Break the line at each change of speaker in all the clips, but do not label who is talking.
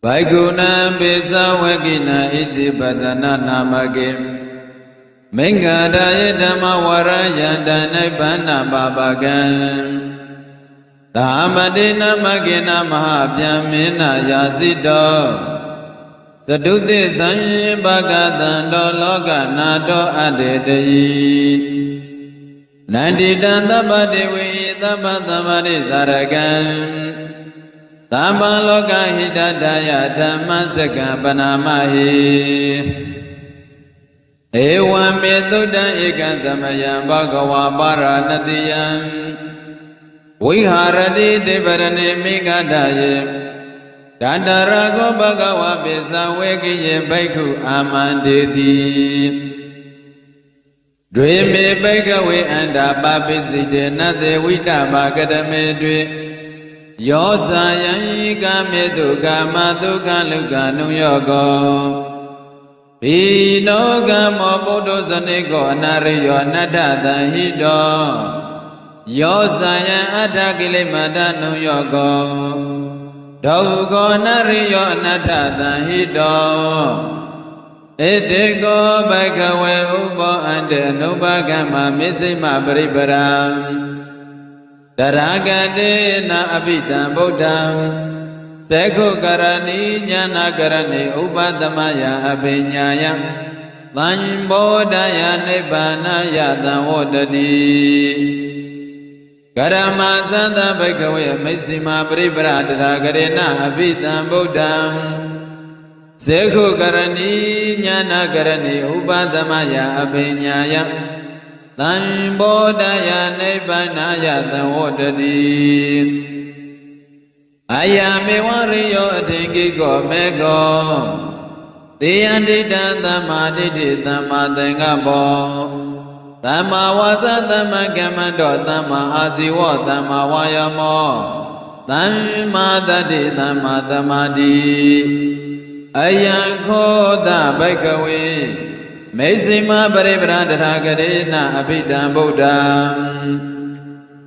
Baikuna bisa wakina iti badana namake Mengada dhamma waraya danai bana babagan Dhamadi namake namahabhyamena yasido Saduti sanyi bhagatando loka nato adetayi Nandidan tabadewi tabatamari taragan Tama loka hidadaya dhamma saka panamahi Ewa metuda ikantamaya bhagava paranatiyam Viharati devarane megadaye Dandarago bhagava pisa wekiye bhaikhu amandeti Dwe me bhaikhawe anda papisite nate vitama kadame dwe Yosayan kame dukkha madukha lukha nunyogo Pino kamo buddho saniko anariyo natata hito Yosayan atakile mata nunyogo Dauko nariyo natata hito Eteko bhagave upo ante nubhagama misima pariparam Daragade na abhidam buddham Sekho karani jnana karani upadamaya abhinyaya Tanyambodaya nibbanaya tanvodati Karama santa bhagave misima paripara daragade na abhidam buddham Sekho karani jnana karani upadamaya abhinyaya Tanyambodaya nibbanaya tanvodati Ayame wariyo atingiko mego Tiyandita tamaditi tamadengabo Tama wasa tama kamando tama asiwo tama wayamo Tama tati tama tamadi Ayanko da bhaikhawe Mesima paripradaragade na abhidam buddham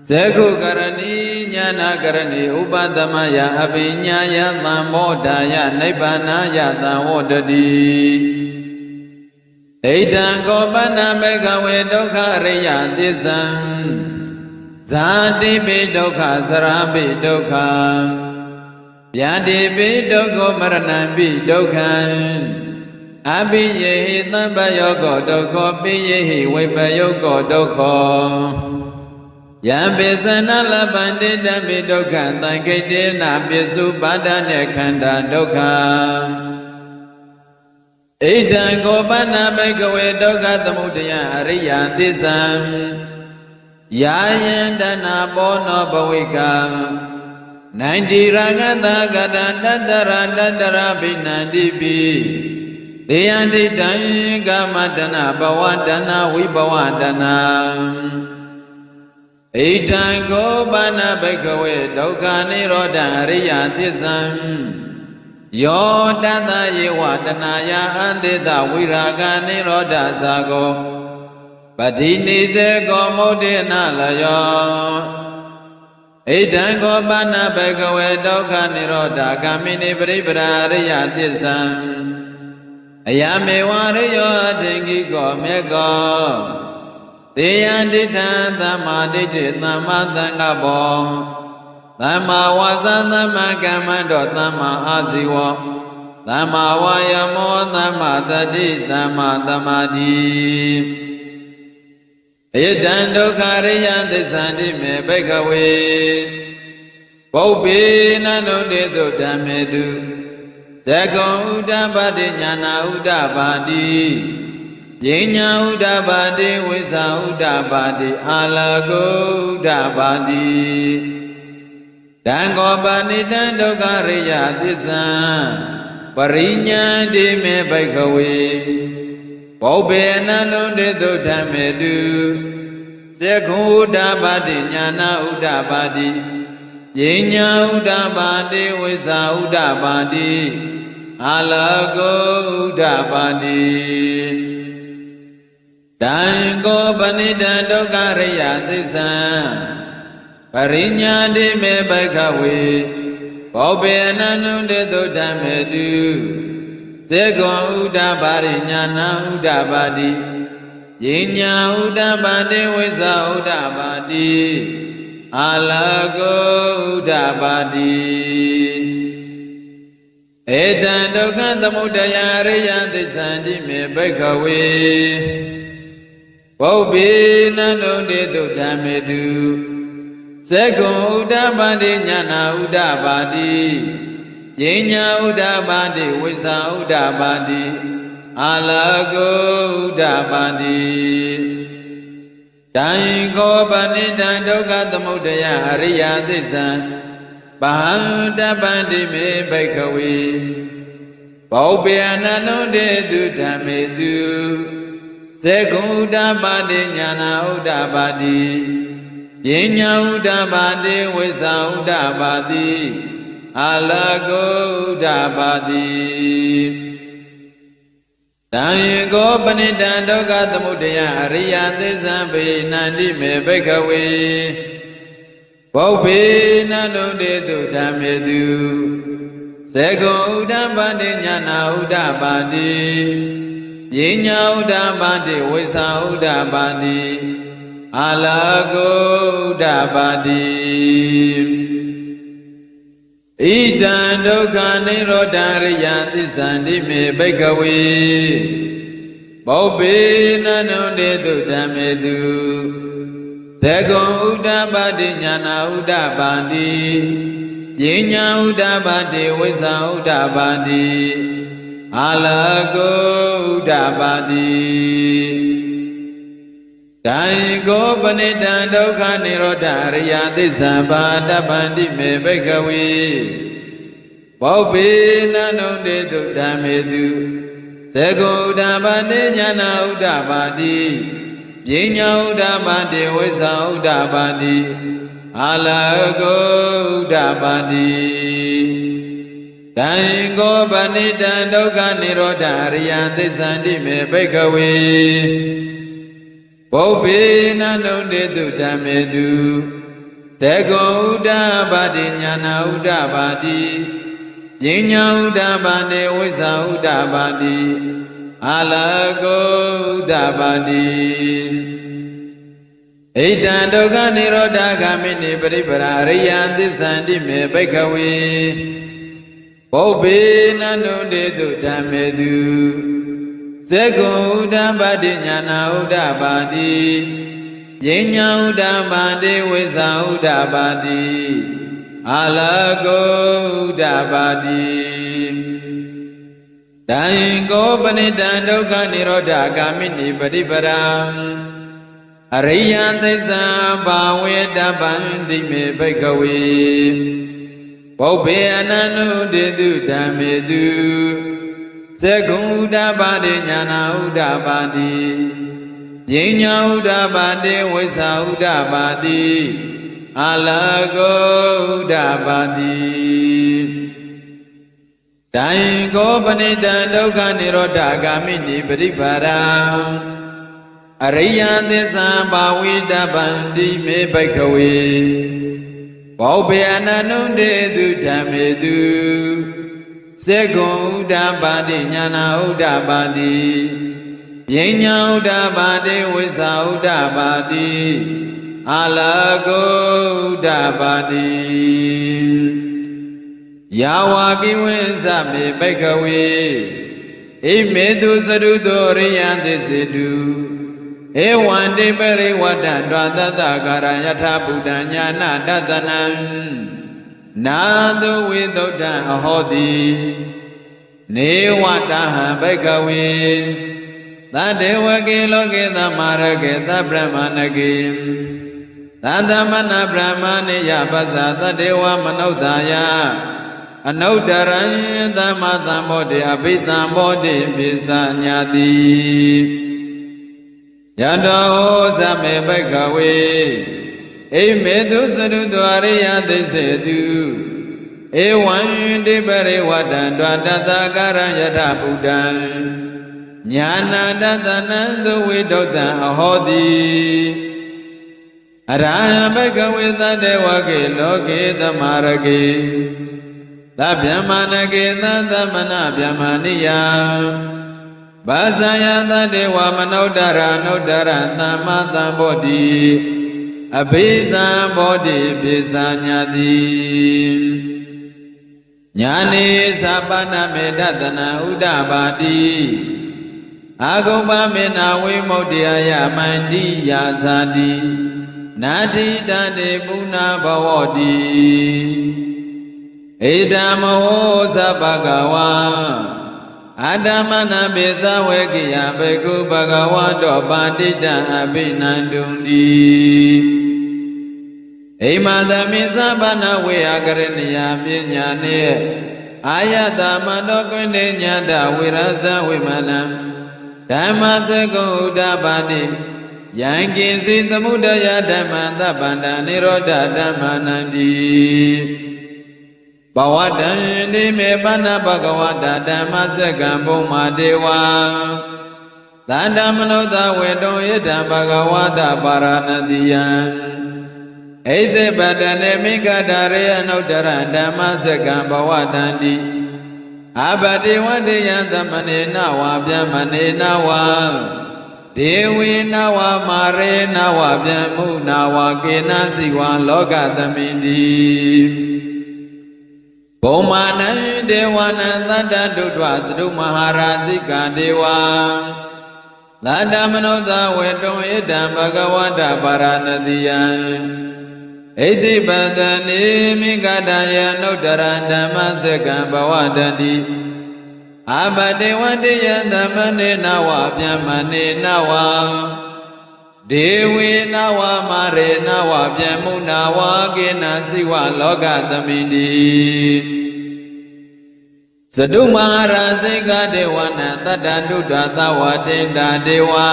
Sekho karani jnana karani upadamaya abhinyaya thamodaya nibbanaya tanvodati Eidam kopana bhagave dukkha ariya tissam Zatipi dukkha sarapi dukkha Vyadipi dukkha maranampi dukkha Abhiyehi tambayoko dukkha Piyehi vipayoko dukkha Yambisana labandi dhammi dukkha Tankitena pisu padane khanda dukkha Idam kopana bhagave dukkha tamudaya ariya tissam Yayandana bono bhavika Nandi ragata gata dandara binandipi Deyandi dhan kamadana bhavadana vibhavadana Idam kopana bhagave dukkha nirodha ariya tissam Yo tata yewa tanaya antita viraga nirodha sago Padinite ko mudena layo Idam kopana bhagave dukkha nirodha kamini paripara ariya tissam Ayame wariyo atingiko mego Tiyandita tamaditi tamadangabo Tama wasa tama kamando tama asiwo Tama wayamo tama tati tama tamadi Idam dukkha ariya tissanti me bhagave Bhubhi nanuditu dhammetu Sekho uddhabati jnana uddhabati Yenya uddhabati visa uddhabati alago uddhabati Dankopani dukkha ariya tissam Parinyati me bhagave Bhubhi nanuditu dhammetu Sekho uddhabati jnana uddhabati Yenya uddhabati visa uddhabati alago uddhabati Dankopani dukkha ariya tissam Parinyati me bhagave ဘောဘေနန္နုတေတုဓမ္မေတုစေကွန်ဥဒ္ဒပါရိညာဏဥဒ္ဒပါတိယဉ္ညာဥဒ္ဒပါတိဝိဇာဥဒ္ဒပါတိအာလကောဥဒ္ဒပါတိဧတံဒုက္ခသမုဒယအရိယသစ္စာတိမေဘိက္ခဝေဘောဘေနန္နုတေတုဓမ္မေတုစေကွန်ဥဒ္ဒပါတိညာဏဥဒ္ဒပါတိယဉ္ညာဥဒ္ဒပါတိဝိဇာဥဒ္ဒပါတိအာလကောဥဒ္ဒပါတိတံခောပဏိတံဒုက္ခသမုဒယအရိယသစ္စာပဟံတပန္တိမေဘိက္ခဝေဘောဘေအနန္နုတေတုဓမ္မေတုစေကွန်ဥဒ္ဒပါတိညာဏဥဒ္ဒပါတိယဉ္ညာဥဒ္ဒပါတိဝိဇာဥဒ္ဒပါတိအာလကောဥဒ္ဒပါတိတံကောပဏိတံဒုက္ခသမုဒယအရိယသစ္စာဘေနန္တိမေဘိက္ခဝေဘောဘေနန္နုတေတုဓမ္မေတုစေကွန်ဥဒ္ဒပါတိညာဏဥဒ္ဒပါတိယဉ္ညာဥဒ္ဒပါတိဝိဇာဥဒ္ဒပါတိအာလကောဥဒ္ဒပါတိဣဒံဒုက္ခនិရောဓရိယသစ္စာတိမေဘိက္ခဝေဘောဘေနန္နုတေတုဓမ္မေတုစေကွန်ဥဒ္ဒပါတိညာဏဥဒ္ဒပါတိယဉ္ညာဥဒ္ဒပါတိဝိဇာဥဒ္ဒပါတိအာလကောဥဒ္ဒပါတိတံကောပဏိတံဒုက္ခនិရောဓရိယသစ္စာပါတပန္တိမေဘိက္ခဝေဘောဘေနန္နုတေတုဓမ္မေတုစေကွန်ဥဒ္ဒပါတိညာဏဥဒ္ဒပါတိယဉ္ညာဥဒ္ဒပါတိဝိဇာဥဒ္ဒပါတိအာလကောဥဒ္ဒပါတိတံကောပဏိတံဒုက္ခនិရောဓရိယသစ္စာတိမေဘိက္ခဝေဘောဘေနန္နုတေတုဓမ္မေတုစေကွန်ဥဒ္ဒပါတိညာဏဥဒ္ဒပါတိယဉ္ညာဥဒ္ဒပါတိဝိဇာဥဒ္ဒပါတိအာလကောဥဒ္ဒပါတိဣဒံဒုက္ခនិရောဓဂာမိနိပရိပရာရိယသစ္စာတိမေဘိက္ခဝေဘောဘေနန္နုတေတုဓမ္မေတုစေကွန်ဥဒ္ဒပါတိညာဏဥဒ္ဒပါတိယဉ္ညာဥဒ္ဒပါတိဝိဇာဥဒ္ဒပါတိအာလကောဥဒ္ဒပါတိတံကောပဏိတံဒုက္ခនិရောဓဂာမိနိပရိပရာအရိယသစ္စာဘာဝေတပန္တိမေဘိက္ခဝေဘောဘေအနန္နုတေတုဓမ္မေတုစေကွန်ဥဒ္ဒပါတိညာဏဥဒ္ဒပါတိယဉ္ညာဥဒ္ဒပါတိဝိဇာဥဒ္ဒပါတိအာလကောဥဒ္ဒပါတိတံကောပဏိတံဒုက္ခនិရောဓဂာမိနိပရိပါရံအရိယသစ္စာဘာဝိတပန္တိမေဘိက္ခဝေဘောဘေအနန္နုတေတုဓမ္မေတုစေကွန်ဥဒ္ဒပါတိညာဏဥဒ္ဒပါတိယဉ္ညာဥဒ္ဒပါတိဝိဇာဥဒ္ဒပါတိအာလကောဥဒ္ဒပါတိယာဝကိဝိဇမေဘိက္ခဝေဣမေတုသရုတောရိယသစ္စေတုဧဝံတိပရိဝတ္တဒွါသတ္တကာရယထာဗုဒ္ဓညာနာတတနံနာတုဝိသုဒ္ဓံအဟောတိနေဝတဟံဘိက္ခဝေသတ္တေဝကေလောကေသမရကေသဗ္ဗမဏကေသတ္တမနဗြဟ္မဏိယပဇာသတ္တေဝမနုဿာယအနုတရံသမသံဘောတိအဘိသံဘောတိပိစညာတိယတောဇမေဘိက္ခဝေဣမေတုသရုတောအရိယသစ္စေတုဧဝံတိပရိဝတ္တံဒွါတတကာရယထဗုဒ္ဓံညာနာတတနံသုဝိတုတ္တံအဟောတိအရဟံဘိက္ခဝေသတ္တေဝကေလောကေသမရကေ သဗ္ဗမနကေသသမနဗျမနိယဘာဇာယသတေဝမနုဿရနုဿရသမ္မာသမ္ဗောဓိအဘိဓမ္မောဓိပိစာညာတိညာနေသဗ္ဗနမေတ္တနာဥဒ္ဒဘာတိအာဂုပ္ပမေနဝိမု ക്തി ယမန္တိယာဇာတိနာတိတတေပုဏ္ဏဘဝတိဧတမောသဗ္ဗဂဝါအာတမနာပိသဝေကိယဘေကုဘဂဝတောပါတိတံအဘိနန္တုံတိအိမသမိသဗ္ဗနာဝေယကရဏီယပညာနှင့်အာယတမတောကွင်းတေညာတဝိရဇဝိမနံဓမ္မစကုဥဒ္ဒပါတိယံကိစီသမုဒယဓမ္မသဗ္ဗန္တနိရောဓဓမ္မနန္တိဘဝတံတိမေပဏဘဂဝတာဓမ္မစကံဘုံမာဒေဝံသန္တမနောသဝေတောယတံဘဂဝတာပါရဏတိယံဣသေပတနေမိဂဒရေအနုတ္တရဓမ္မစကံဘဝတံတိအဘတိဝတ္တယံသမနေနဝဗျမနေနဝဒေဝေနဝမာရေနဝဗျမုနဝကေနစီဝံလောကသမိန္တိဘုံမာနံဒေဝနံသတ္တတုတ္တသတုမဟာရာဇိကဒေဝံသတ္တမနောသဝေတောဣဒံဘဂဝတပါရဏတိယံဣတိပတနေမိဂဒယနုတ္တရဓမ္မစကံဘဝတတိအဘတေဝတိယသမနေနဝဗျမနေနဝဒေဝေနဝမာရေနဝဗျမုနဝကေနစီဝလောကသမိန္တိသတုမဟာရာဇိကဒေဝနာတတ္တတုတ္တသဝတေတာဒေဝံ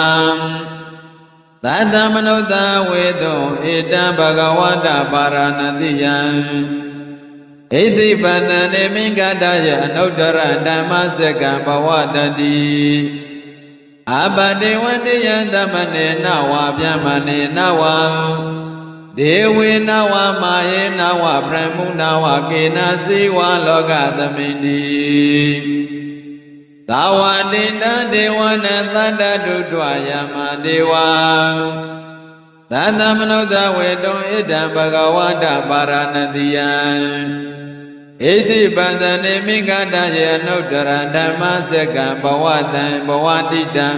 သတ္တမနုဿဝေတောဧတံဘဂဝတပါရဏတိယံဣတိပတနေမိဂဒယအနုတ္တရဓမ္မစကံဘဝတတိအဘတေဝတိယသမနေနဝဗျမနေနဝဒေဝေနဝမာယေနဝဗြဟ္မုနဝကေနစီဝလောကသမိန္တိသာဝတိတံဒေဝနာသတ္တတုတ္တယမဒေဝံသတ္တမနုဿဝေတောဣဒံဘဂဝတပါရဏတိယံဣတိပတနေမိဂဒယေအနုတ္တရဓမ္မစကံဘဝတံဘဝတိတံ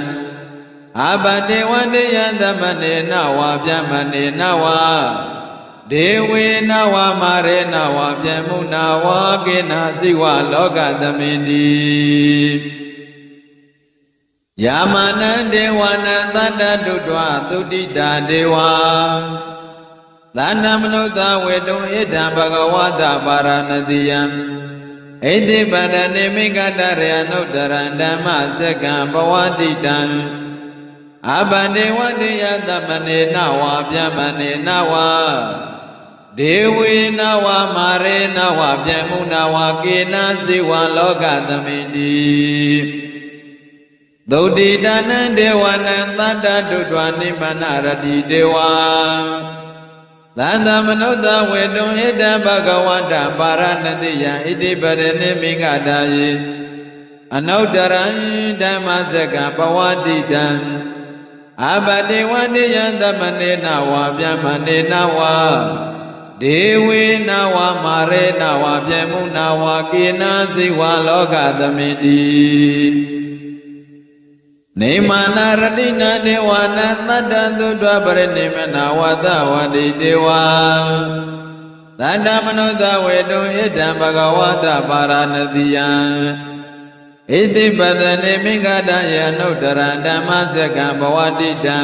အဘတေဝတိယသမနေနဝဗျမနေနဝဒေဝေနဝမာရေနဝဗျမုနဝကေနစီဝလောကသမိန္တိယာမနံဒေဝနံသတ္တတုတ္တသုတိတာဒေဝံသန္တမနုဿဝေတောဣဒံဘဂဝတပါရဏတိယံဣတိပတနေမိဂဒရေအနုတ္တရဓမ္မစကံဘဝတိတံအဘဒေဝတိယသမနေနဝဗျမနေနဝဒေဝေနဝမာရေနဝဗျမုနဝကေနစီဝံလောကသမိန္တိသုတိတနံဒေဝနံသတ္တတုတ္တနိဗ္ဗာနရတိဒေဝံသန္တမနုဿဝေတောဣဒံဘဂဝတပါရဏတိယံဣတိပရဏိမိဂဒယေအနုတ္တရံဓမ္မစကံဘဝတိတံအဘတေဝတိယံသမနေနဝဗျမနေနဝဒေဝေနဝမာရေနဝဗျမုနဝကေနစီဝလောကသမိန္တိနေမာနာရတိနာဒေဝနာသတ္တသုတ္တပရိနိမနာဝတဝတိဒေဝံသတ္တမနုဿဝေတောဣဒံဘဂဝတပါရဏတိယံဣတိပတနေမိဂဒယေအနုတ္တရဓမ္မစကံဘဝတိတံ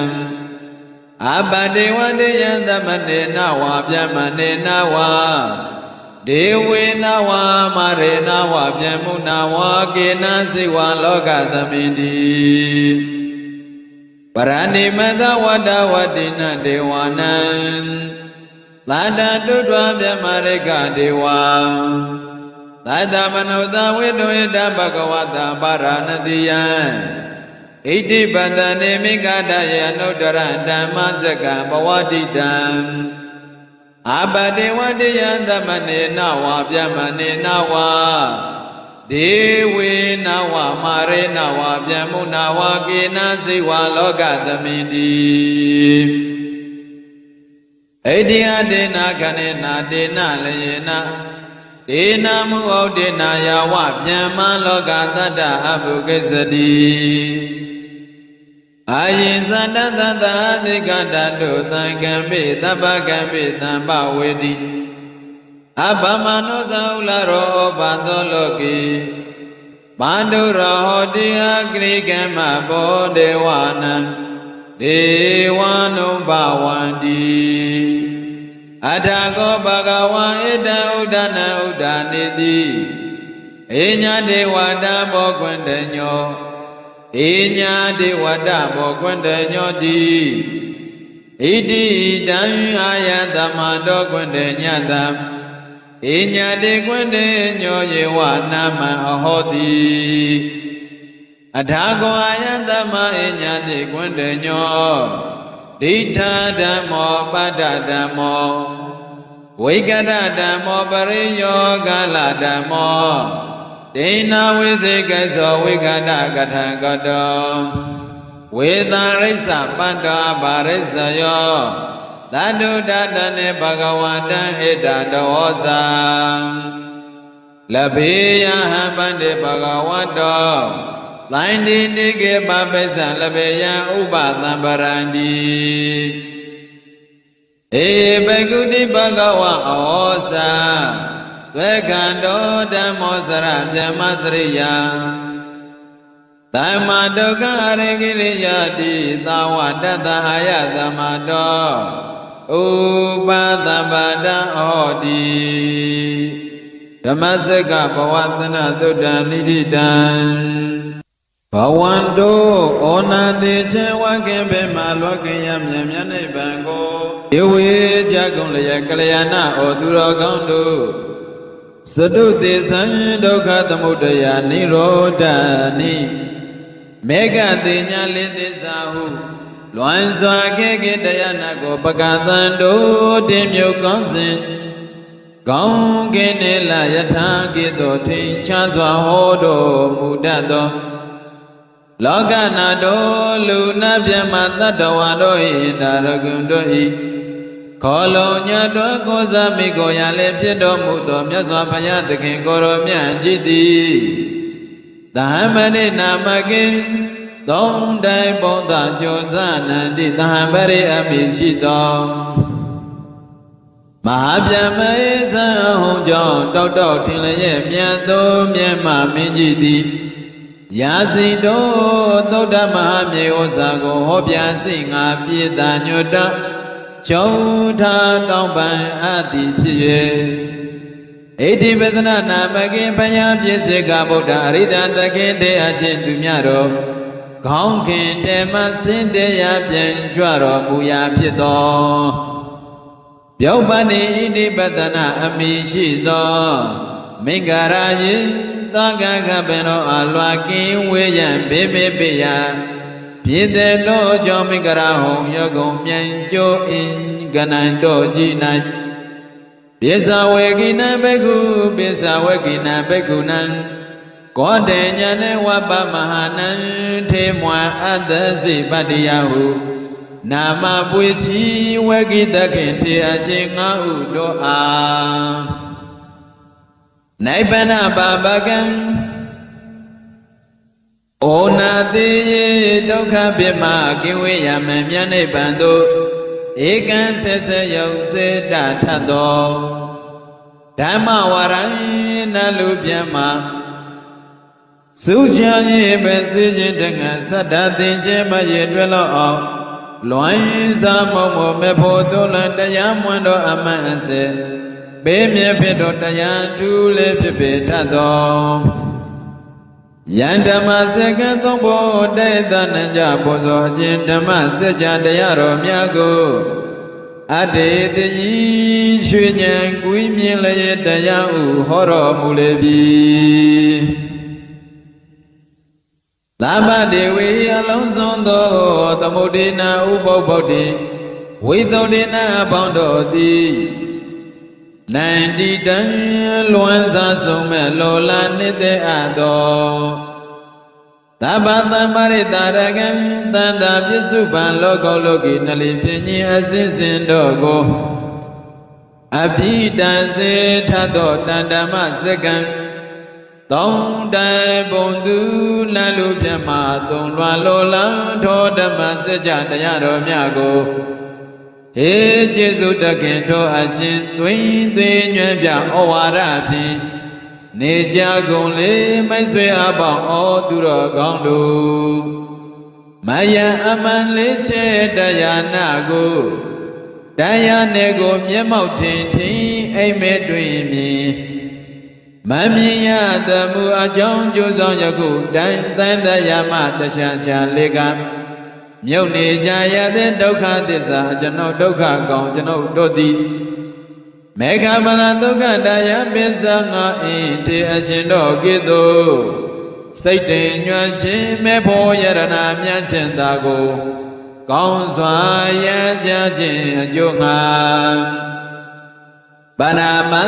အဘတေဝတိယသမနေနဝဗျမနေနဝဒေဝေနဝမာရေနဝဗျမုနဝကေနစီဝလောကသမိန္တိပရဏိမတဝတ္တဝတိနဒေဝနံသတ္တတုတ္တဗျမရိကဒေဝံသတ္တမနုဿဝေတောဣဒံဘဂဝတပါရဏတိယံဣတိပတနေမိဂဒယေအနုတ္တရဓမ္မစကံဘဝတိတံ Abade wadiyandamane nawa byamane nawa Dewe nawa mare nawa byamu nawa kina siwa logadamindi Ediya dena kanena dena layena Dena mu'o dena yawa byama logadada abukesadi Ayizadadada adhikadadu tangambi tabagambi tambawedi Abamano saularo bandoloki Bandura hodi agrigama bodewanam Dewanu bawandi Adago bagawa eda udana udanidi Inya dewada bogwendenyo Inya dewada bogwendenyo di Idi dan ayatama do gwendenyadam Inya de gwendenyo yewa nama ahodi Adago ayatama inya de gwendenyo Dita damo pada damo Wigada damo pariyo gala damo Dena wizikazo wigada gata gado Vidarisa pada barisa yo Dadu dadane bhagavata eda dosa Labiya hambande bhagavato Laindi nige babesa labiya ubatambarandi Bhagudi bhagava osa Vekando damosara vyamasriya Dhamma dukkha arigiriyati Tawadata ayatamato Upatabada hodi Dhammasika bhavatana tuddha nidhidan Bhavanto onati chewakembe malwakaya myamyane bango Yewe jagunlaya kalyana oduragando Sadhuti sandokha tamudaya nirodhani Mega tinya liti sahu Luan swake dayana ko pakatando Dimyo konsin Kaun kene la yatha kito tincha swa hodo mudato Lokana do luna vyama tatawado indaragundo i Kolo nyadwa koza miko yale pyedo muto myaswa paya tekin koro myanjiti Dhammane namakin Tondai bonda josa nandi dhammare amishito Mahavyama esa hongjo Tokto tinlaye myanto myama minjiti Yasido Tokta mahamye osa ko hopyasi nga pita nyota Chauta Tongpan Ati Piye Edi Vedana Namake Paya Pyeseka Buddha Arita Take De Achin Dumyaro Kaunkin Tema Sindeya Pyen Chwaro Muya Pito Pyopani Edi Vedana Amishito Mingarayi Taka Kapeno Alwaki Weyan Bebe Beya Pide lo jo mingara hong yogong myan jo in ganan do ji nai Bisa wegina beku bisa wegina beku nan Kode nyane wapa mahanan te mwa adasi padiyahu Nama puichi wegita kenti achinga udo a Naipana babagan Onati dukha bhima kiwe yame myane bando Ekan sese yause dathato Dhamma warai nalu bhyama Suchanye besi jintanga sadhatin chema yedwelo o Luan sa momo me photo lan daya mwando amanse Bemye pito daya tule pipe tato Yandama second tombo data nanja bozo jindama seja dayaro miago Ade de yin shuyan kui miele daya u horo mulebi Lama dewi alonso do tamudina ubobodi Widodina bondo di နိုင်တီတန်လွမ်းစားဆုံးမဲ့လောလာနေတဲ့အတော်သဗ္ဗသမ္ပရိတာရကံတန်တာပစ္စုပန်လောကောလောကီနလိဖြင့်ညင်အစင်းစင်တို့ကိုအဘိတံစေထသောတန်ဓမ္မစကံသုံးတိုင်ပုံသူလမ်းလူပြမသုံးလွန်လောလံထောဓမ္မစကြာတရားတော်မြတ်ကိုဟေကျေစုတခင်ထောအရှင်သွင်းသွင်းညွှန်ပြဩဝါဒဖြင့်နေကြကုန်လေမိတ်ဆွေအပေါင်းဩသူတော်ကောင်းတို့မယံအမှန်လေးချေတရားနာကိုတရားနယ်ကိုမျက်မှောက်ထင်ထင်အိမ်မဲတွင်မြင်မမြင်ရသမှုအကြောင်းကျိုးဆောင်ယခုတိုင်သန္တရာမတရှံချာလေကမြုပ်နေကြရတဲ့ဒုက္ခသစ္စာကျွန်ုပ်ဒုက္ခကောင်ကျွန်ုပ်တို့သည်မေဃမလဒုက္ခတရားပစ္စငါအင်းတေအရှင်တော်ကဲ့သို့စိတ်တင်ညွှန်ရှင်မေဖို့ယရဏမြတ်ရှင်သာကိုကောင်းစွာရကြခြင်းအကျိုးငါပါဏမံ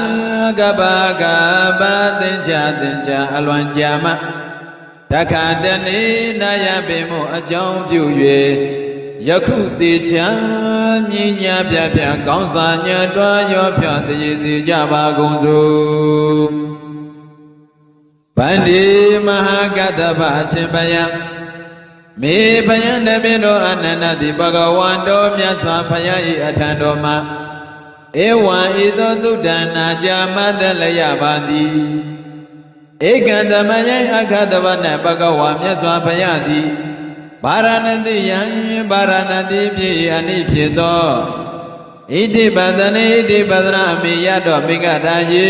ကပကပသင်္ချအလွန်ကြာမတခါတနေ့နာယပေမှုအကြောင်းပြု၍ယခုတေချာညီညာပြပြကောင်းစွာညွတ်တော်ရောဖြတည်စေကြပါကုန်စို့ဗန္ဒီမဟာကတ္တဗအရှင်ဘယံမေဘယံတပိတောအနန္တတိဘဂဝန္တောမြတ်စွာဘုရား၏အထံတော်မှာဧဝံဤသို့သုဒ္ဓနာကြမတလယပါသည်ဧကံသမယံအခတဝနဘဂဝါမြတ်စွာဘုရားသည်ဗာရာဏတိယံဗာရာဏတိပြည်အနိဖြစ်သောဣတိပဒနေဣတိပဒနာအမိယတော်မိဂရာယေ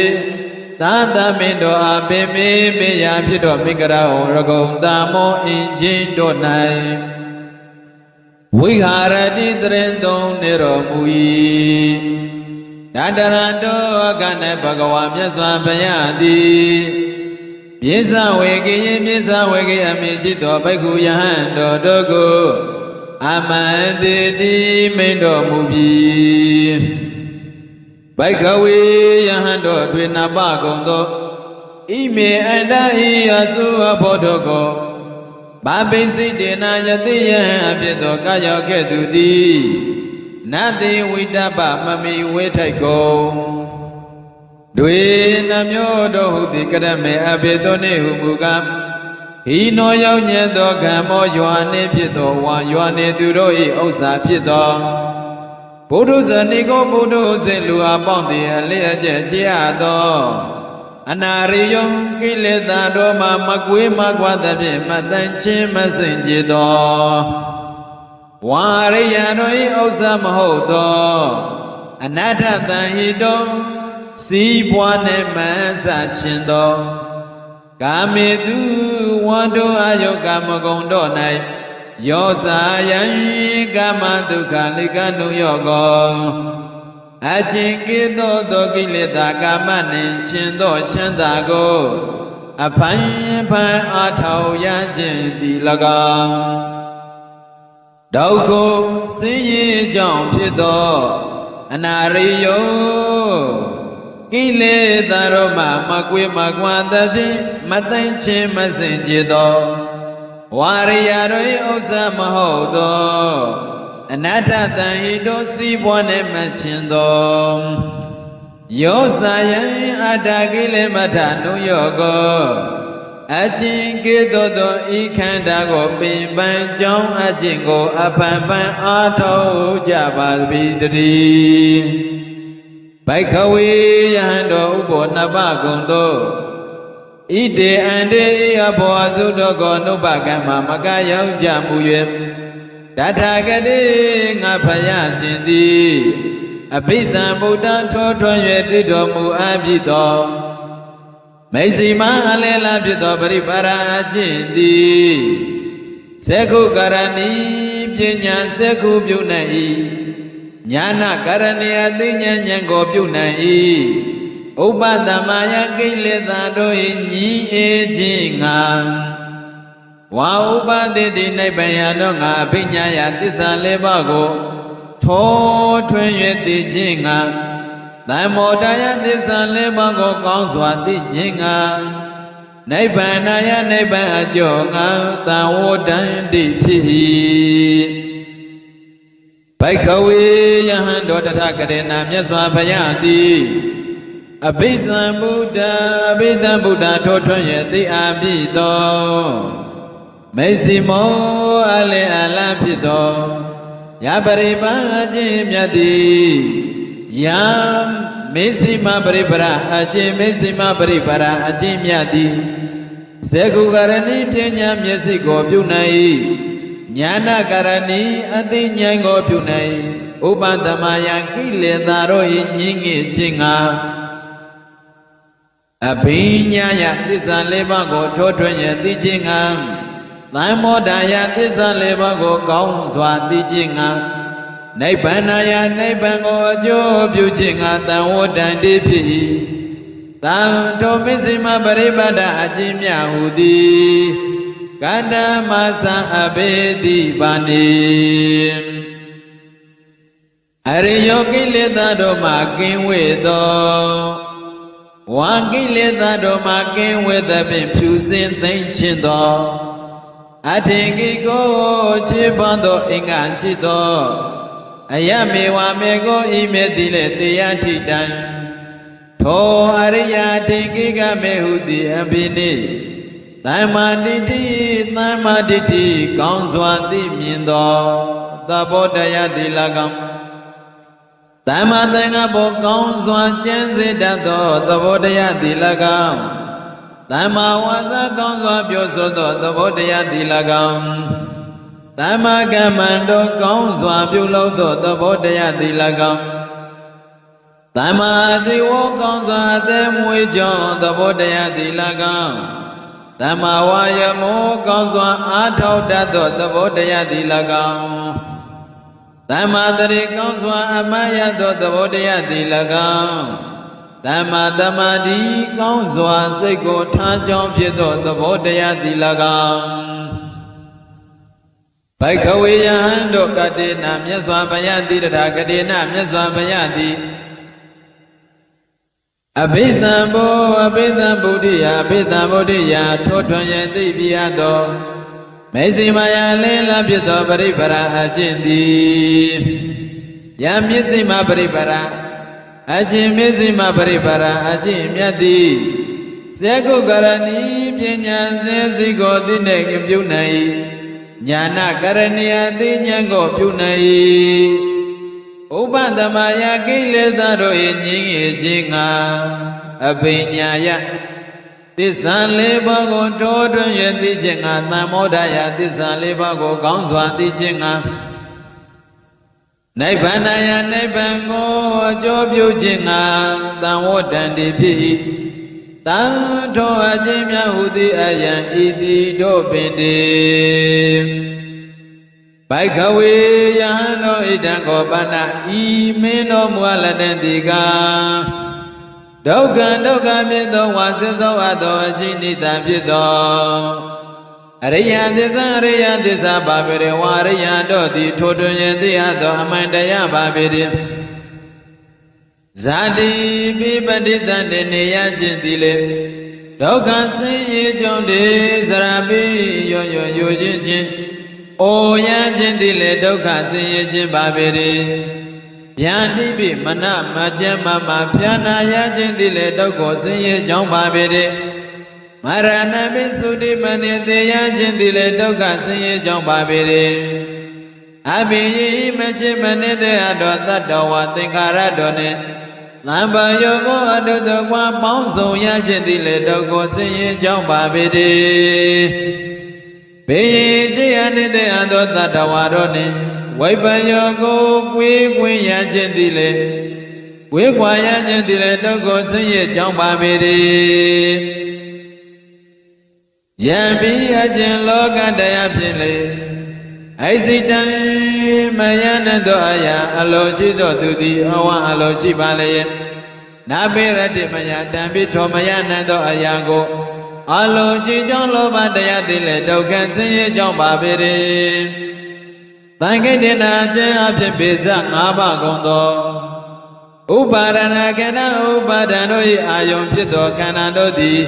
သာသမင်တော်အပိမေမေယဖြစ်တော်မိဂရာဟောရကုံတာမောအင်ချင်းတို့၌ဝိဟာရတိတရင်သုံးနေတော်မူ၏တတရတောကနဲ့ဘဂဝါမြတ်စွာဘုရားသည်ပြေဇဝေကိယပြေဇဝေကိအမိရှိသောဘိက္ခုယဟန်တော်တို့ကိုအမန္တိတိမိန်တော်မူပြီးဘိက္ခဝေယဟန်တော်တွင်နပကုံသောဣမေအန္တဤအစုအဖို့တို့ကိုဘာပိစိတေနာယတိယဟံအဖြစ်သောကာယောကဲ့သို့သည်နတ်တိဝိတ္တပမမီဝေထိုက်ကုန်တွေနှမျိုးတို့ဟုသည်ကရမေအဘိသောနေဟုမူကားဟိနောရောက်ညက်သောကံမောယွာနေဖြစ်သောဝါယွာနေသူတို့၏ဥစ္စာဖြစ်သောဘုဒ္ဓဇနိကိုဘုဒ္ဓစေလူအပေါင်းသည်အလျက်ကျက်ကြရသောအနာရိယုံကိလေသာတို့မှမကွေးမကွာသဖြင့်မတန်ချင်းမစင်ကြသောဝါရိယတို့၏ဥစ္စာမဟုတ်သောအနတ္ထတန်ဟိတုံစီးပွားနှင့်မဆခြင်းသောကာမေတုဝန္တောအယုကာမဂုံတို့၌ယောစာယံကာမဒုက္ခလိကနုယောကောအကျင့်ကိသောကိလေသာကာမနှင့်ရှင်သောချမ်းသာကိုအဖန်ဖန်အားထောက်ရခြင်းသည်၎င်းဒုက္ခဆင်းရဲကြောင့်ဖြစ်သောအနာရိယောကိလေသာတို့မှမကွေးမကွာသဖြင့်မသိချင်းမစင်ကြသောဝါရိယတို့၏ဥစ္စာမဟုတ်သောအနတ္ထတန်ဟိတောစီးပွားနှင့်မချင်းသောယောစာယံအတ္တကိလေမထနုယောကောအချင်းကေသောဤခန္ဓာကိုပင်ပန်းကြောင်းအချင်းကိုအဖန်ဖန်အားထုတ်ကြပါသည်တည်းဘိက္ခဝေယဟန်တော်ဥပောနပကုံတို့ဣတေအန္တေအဘောအစုတော်ကိုနုပကံမှာမကရောက်ကြမူ၍တထာဂတိငါဖယားခြင်းသည်အဘိဓမ္ဗုဒ္ဓထောထွန်း၍တည်တော်မူအပ်ပြီးသောမိတ်စီမအလဲလာဖြစ်သောပရိပါရအခြင်းသည်သေခုကရဏီပညာသေခုပြုနိုင်၏ညာနာကရဏီအသိဉာဏ်ဉာဏ်ကိုပြုနိုင်၏ဥပတမယကိလေသာတို့၏ညီအေခြင်းငါဝါဥပတိတိနိဗ္ဗာန်တို့ငါအဘိညာယသစ္စာလေးပါးကိုထောထွန်း၍သိခြင်းငါ သမ္မောဒယသစ္စာလေးပါးကိုကောင်းစွာသိခြင်းကနိဗ္ဗာန်ယနိဗ္ဗာန်အကျိုးငါသံဝတ္တံတိဖြစ်၏ဘိက္ခဝေယဟန်တော်တထကရေနာမြတ်စွာဘုရားသည်အဘိဓမ္ဗုဒ္ဓထိုထွန်းရဲ့သိအားပြည့်သောမေစီမောအလင်းအလားဖြစ်သောယပရိပန်အခြင်းမြတ်သည်ယံမေစီမပရိပရာအခြင်းမေစီမပရိပရာအခြင်းမြတ်သည်စေကုကရဏီပညာမျက်စိကိုပြုနိုင်ညာနာကရဏီအသိဉာဏ်ကိုပြုနိုင်ဥပသမယံကိလေသာတို့၏ညင်းငယ်ခြင်းကအဘိညာယသစ္စာလေးပါးကိုထိုးထွင်းရသိခြင်းကသံမောဒယသစ္စာလေးပါးကိုကောင်းစွာသိခြင်းကနိဗ္ဗာန်ယနိဗ္ဗာန်ကိုအကျိုးပြုခြင်းကသံဝတ္တံတိဖြစ်၏သံထိုမစ္စိမပရိပတ်တအခြင်းမြဟုသည်ကန္တမသံအဘေတိပါနေအရိယောကိလေသာတို့မှကင်းဝေသောဝါကိလေသာတို့မှကင်းဝေသဖြင့်ဖြူစင်သိမ့်ခြင်းသောအထင်ကိကိုခြေပန်းသောအင်္ဂါရှိသောအယမေဝမေကိုဤမေတိလေတရားထိတံထိုအရိယာထင်ကိကမေဟုသည်အဘိနိသမ္မာတိတိကောင်းစွာသိမြင်သောသဘောတရားတိလကံသမ္မာသင်္ကပ္ပကောင်းစွာကျင့်စေတတ်သောသဘောတရားတိလကံသမ္မာဝါစာကောင်းစွာပြောဆိုသောသဘောတရားတိလကံသမ္မာကမ္မန္တောကောင်းစွာပြုလုပ်သောသဘောတရားတိလကံသမ္မာဇီဝကောင်းစွာအသက်မွေးကြောင်းသဘောတရားတိလကံသမ္မာဝါယမောကောင်းစွာအားထုတ်တတ်သောသဘောတရားတိလကံသမ္မာတရိကောင်းစွာအမှတ်ရသောသဘောတရားတိလကံသမ္မာသမာဓိကောင်းစွာစိတ်ကိုထားကြောင်းဖြစ်သောသဘောတရားတိလကံဘိက္ခဝေယဟန်တို့ကတေနာမြတ်စွာဘုရားတိတထာကတေနာမြတ်စွာဘုရားသည်အဘိဓမ္ဗုဒ္ဓထိုထွန်းရသိပြရသောမေစီမာယာလဲလာဖြစ်သောပရိပရာအကျင့်သည်ယံမျက်စိမပရိပရာအကျင့်မျက်စိမပရိပရာအကျင့်မြတ်သည်စေကုကရဏီပညာစေစီကိုသိနေပြုနိုင်ညာနာကရဏီအသိဉာဏ်ကိုပြုနိုင်ဥပသမယကိလေသာတို့၏ညင်းငယ်ခြင်းကအဘိညာယသစ္စာလေးပါးကိုထိုးထွင်းရသိခြင်းကသံမောဒယသစ္စာလေးပါးကိုကောင်းစွာသိခြင်းကနိဗ္ဗာန်ယနိဗ္ဗာန်ကိုအကျိုးပြုခြင်းကသံဝတ္တံတိဖြစ်၏တံထိုအခြင်းများဟုသည်အယံဤသည်တို့ပင်တည်းဘိက္ခဝေယဟန်တို့ဣဒံကောပနဤမင်းတော်မူအပ်လက်တဲ့ဒီကဒုက္ခဖြစ်သောဝါစစ်သောအပ်သောအရှိနိတဖြစ်သောအရိယသစ္စာပါပေရဝါရိယတို့သည်ထိုတွင်ရသိအပ်သောအမှန်တရားပါပေရဇာတိပိပတိတံနေရခြင်းသည်လေဒုက္ခဆင်းရဲကြောင့်တေဇရာပိယောခြင်းအိုရခြင်းသည်လေဒုက္ခဆင်းရဲခြင်းပါပေရဗျာတိပိမနမကျမမဖြာနာရခြင်းသည်လေဒုက္ခဆင်းရဲကြောင့်ပါပေရမရဏပိသုတိမနိတေယခြင်းသည်လေဒုက္ခဆင်းရဲကြောင့်ပါပေရအဘိယိမချေမနိတေအတောတတ္တဝသင်္ခါရတော်နှင့်သံဃာယောကိုအတုတကွာပေါင်းစုံရခြင်းသည်လေဒုက္ခဆင်းရဲကြောင့်ပါပေရဘေချေယနိတေအတောတတ္တဝတော်နှင့်ဝိပယောကိုကွေးကွင်းရခြင်းသည်လေဝေခွာရခြင်းသည်လေဒုက္ခဆင်းရဲကြောင့်ပါပေရယံပိအခြင်းလောကတရားဖြင့်လေအိစိတံမယနသောအယအလိုရှိသောသူသည်အဝအလိုရှိပါလေနာပေရတိမယတံပိထောမယနသောအယကိုအလိုရှိကြောင့်လောဘတရားသည်လေဒုက္ခဆင်းရဲကြောင့်ပါပေရသံဃိတနာခြင်းအဖြစ်ပေစ၅ပါးကုန်သောအရိယသစ္စာလေးပါးကိုသိခြင်းကသံမောဒယသစ္စာလေးပါးကိုကောင်းစွာသိခြင်းကနိဗ္ဗာန်ယနိဗ္ဗာန်ကိုအကျိုးပြုခြင်းကသံဝတ္တံတိဖြစ်၏တံ ဥပါဒနာခန္ဓာဥပါဒံတို့၏အာယုံဖြစ်သောခန္ဓာတို့သည်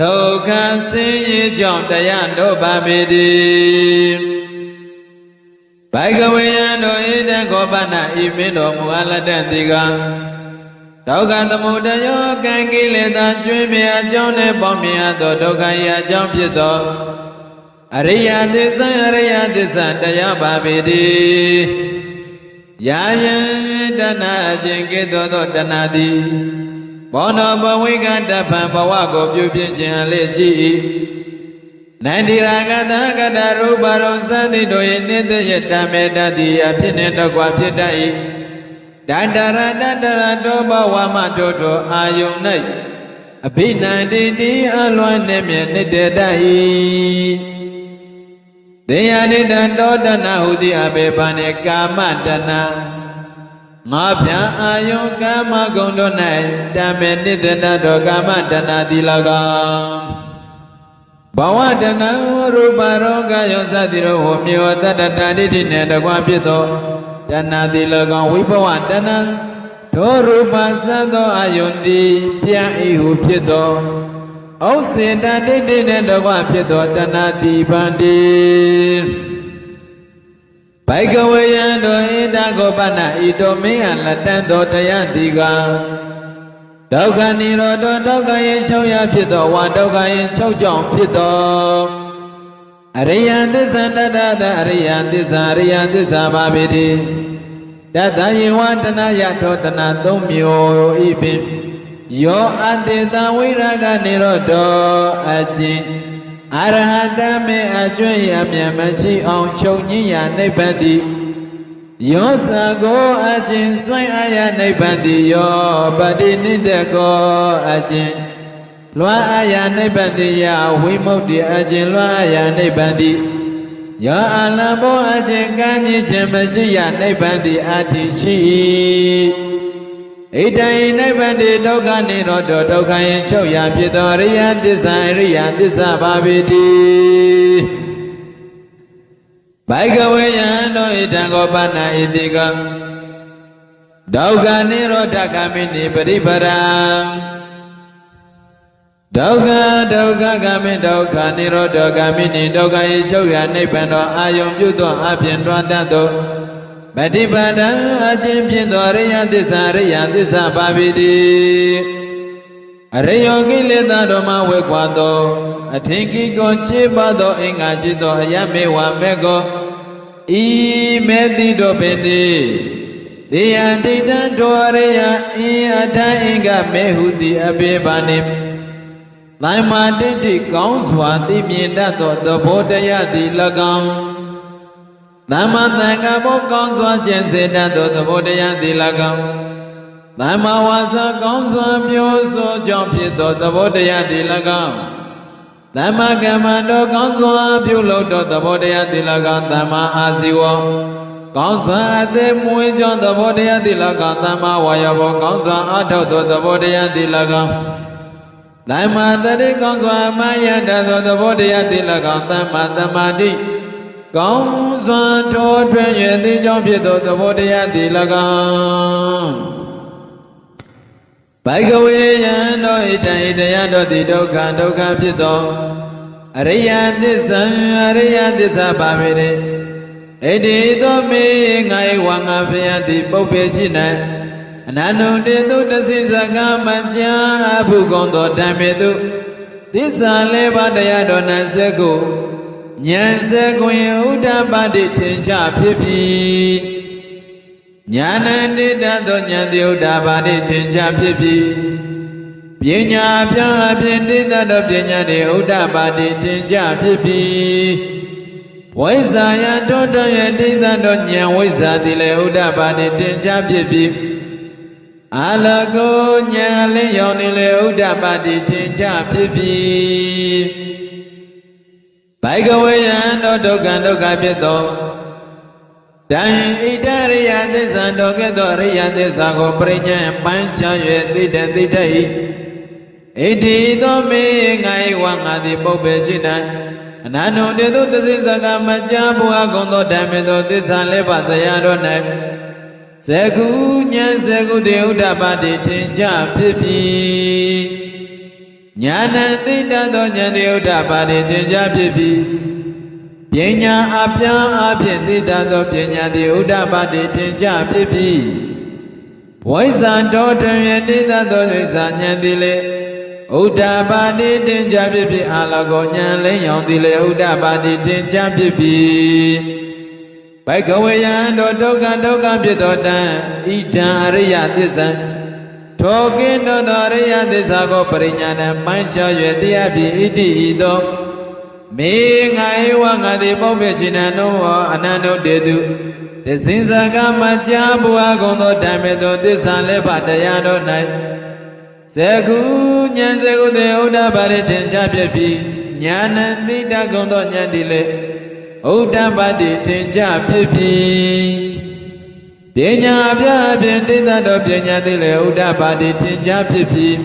ဒုက္ခဆင်းရဲကြောင့်တရားတို့ပါပေတည်းဘိကဝေယံတို့ဣတံခောပနဤမင်းတော်မူအပ်လက်တဲ့ဒီကဒုက္ခသမုဒယောကံကိလေသာကျွင်းမြအကြောင်းနှင့်ပေါင်းမြင်ရသောဒုက္ခ၏အကြောင်းဖြစ်သောအရိယသစ္စာတရားပါပေတည်းယာယံတဏှာအခြင်းကဲ့သို့သောတဏှာသည်ဘောနောဘဝိကတဖန်ဘဝကိုပြုပြင်ခြင်းအလေးရှိ၏နန္ဒီရာဂတကတရူပရောသတိတို့၏နိတ္တယတမေတ္တတိအဖြစ်နှင့်တကွာဖြစ်တတ်၏တတရတောဘဝမတောတောအာယုန်၌အဘိနန္တိတိအလွန်နှင့်မြဲနိတ္တတတ်၏တေယနိတံတောတဏဟုတိအဘေဘာနေကာမတဏငါဖြံအာယုန်ကာမဂုဏ်တို့၌တမေနိတ္တတတောကာမတဏတိ၎င်းဘဝတဏရူပရောဂယောသတိရောဟောမြေဝတတ္တတာတိတိနှင့်တကွာဖြစ်သောတဏတိ၎င်းဝိဘဝတဏထိုရူပသတ်သောအာယုန်သည်ပြန့်ဤဟုဖြစ်သောဩစေတတိတိနှင့်တကွာဖြစ်သောတဏတိဗန္တိဘိကဝေယံတို့ဣတခောပနဤတို့မင်းအလက်တန်သောတရားတိကဒုက္ခនិရောဓဒုက္ခရဲ့ချုပ်ရဖြစ်သောဝါဒုက္ခရဲ့ချုပ်ကြောင့်ဖြစ်သောအရိယသစ္စာတတတအရိယသစ္စာပါပေတိတတယေဝတနာယထောတနာသုံးမျိုးဤပင်ယောအတေတဝိရာဂនិရောဓအကျင့်အရဟတမေအကျွင့်ရမြတ်မရှိအောင်ချုပ်ညင်ရနိဗ္ဗာန်တိယောသကိုအကျင့်စွန့်အာရနိဗ္ဗာန်တိယောပတိနိတကောအကျင့်လွှမ်းအာရနိဗ္ဗာန်တိယဝိမု ക്തി အကျင့်လွှမ်းအာရနိဗ္ဗာန်တိယောအလဘောအကျင့်ကံကြီးခြင်းမရှိရနိဗ္ဗာန်တိအတ္တိရှိဣတံနိဗ္ဗာန်တိဒုက္ခនិရောဓဒုက္ခယချုပ်ရဖြစ်သောအရိယသစ္စာပါပေတိဘိကဝေယံတို့ဣတံခောပနဣတိကဒုက္ခនិရောဓဂမိနိပရိပရံဒုက္ခဂမိဒုက္ခនិရောဓဂမိနိဒုက္ခ၏ချုပ်ရနိဗ္ဗာန်တော်အာယုံပြုသောအပြင်တွားတတ်သောပฏิပဒံအခြင်းဖြင့်သောအရိယသစ္စာပါပေတိအရိယောကိလေသာတို့မှဝေခွာသောအထင်ကြီးကိုခြေပါသောအင်္ဂါရှိသောအယမေဝမေကောဤမေတိတို့ပင်သည်တေယဒိဋ္ဌံတောရိယအင်အထအင်္ဂမေဟုတိအဘေဘာနိသမ္မာဒိဋ္ဌိကောင်းစွာသိမြင်တတ်သောသဘောတရားသည်၎င်းသမ္မာသင်္ကပ္ပကောင်းစွာကျင့်စေတတ်သောသဘောတရားသည်၎င်းသမ္မာဝါစာကောင်းစွာပြောဆိုကြောင့်ဖြစ်သောသဘောတရားသည်၎င်းသမ္မာကမ္မန္တောကောင်းစွာပြုလုပ်သောသဘောတရားသည်၎င်းသမ္မာအာဇီဝကောင်းစွာအသက်မွေးကြောင့်သဘောတရားသည်၎င်းသမ္မာဝါယောကောင်းစွာအထောက်သောသဘောတရားသည်၎င်းသမ္မာတတိကောင်းစွာအမှန်ရတတ်သောသဘောတရားသည်၎င်းသမ္မာသမာဓိကောင်းစွာထိုးထွင်းရသည်ကြောင့်ဖြစ်သောသဘောတရားသည်၎င်းဘိကဝေယံတို့ဣတံဣတရားတို့သည်ဒုက္ခဖြစ်သောအရိယသစ္စာပါပေတိဣတိသောမေငါ၏ဝါငါဖျားသည်ပုပ္ပေရှိ၌အနန္တုတေတုတသိစကမကြာအဘုကုံသောဓမ္မေတုသစ္စာလေးပါးတရားတော်၌စကုဉာဏ်စကွင်ဥဒ္ဓပါတိထင်ရှားဖြစ်ပြီးဉာဏ်တိတသောဉာဏ်တိဥဒ္ဓပါတိထင်ရှားဖြစ်ပြီးပညာပြအပြင်တိတသောပညာတိဥဒ္ဓပါတိထင်ရှားဖြစ်ပြီးဝိဇ္ဇာယတောတယတိတသောဉာဏ်ဝိဇ္ဇာတိလေဥဒ္ဓပါတိထင်ရှားဖြစ်ပြီးအလကောဉာဏ်လင်းရောင်နေလေဥဒ္ဓပါတိထင်ရှားဖြစ်ပြီးဘိကဝေယံတို့ဒုက္ခဖြစ်သောတံဣတရိယသစ္စာတော်ကဲ့သို့အရိယသစ္စာကိုပရိညာပန်းချ၍သိတတ်၏ဣတိသောမေငါ၏ဝါငါသည်ပုပ္ပေရှိ၌အနန္တုတေတုသစ္စာကမကြာဘုရားကုံသောဓမ္မေသောသစ္စာလေးပါးဇရာတော်၌ ဇကုဉာဏ်ဇကုတိဥဒ္ဓပါတိထင်ကြဖြစ်ပြီးဉာဏ်သိတတ်သောဉာဏ်တိဥဒ္ဓပါတိထင်ကြဖြစ်ပြီးပညာအပြားအဖြင့်သိတတ်သောပညာတိဥဒ္ဓပါတိထင်ကြဖြစ်ပြီးဝိဇ္ဇာတော်တွင်သိတတ်သောဝိဇ္ဇာဉာဏ်တိလေဥဒ္ဓပါတိထင်ကြဖြစ်ပြီးအာလကောဉာဏ်လင်းရောင်တိလေဥဒ္ဓပါတိထင်ကြဖြစ်ပြီးဘိကဝေယံတော်ဒုက္ခဖြစ်သောတံဣဒံအရိယသစ္စာထောကိတောအရိယသစ္စာကိုပရိညာဏပိုင်းခြား၍တရားပြီးဣတိဤသောမေငါဧဝငါတိပုပ္ပေချိနံနောအနန္တုတေတုသစ္စိဇကမကြာဘုရားကုံသောဓမ္မေသောသစ္စာလည်းပါတရားတော်၌ဇကုဉာဏ်ဇကုတေဥဒ္ဓပါတိထင်ရှားဖြစ်ပြီးဉာဏ်သိတတ်ကုံသောဉာဏ်တိလေဥဒ္ဓပါတိထင်ရှားဖြစ်ပြီးပညာပြဖြင့်သိတတ်သောပညာတိလေဥဒ္ဓပါတိထင်ရှားဖြစ်ပြီး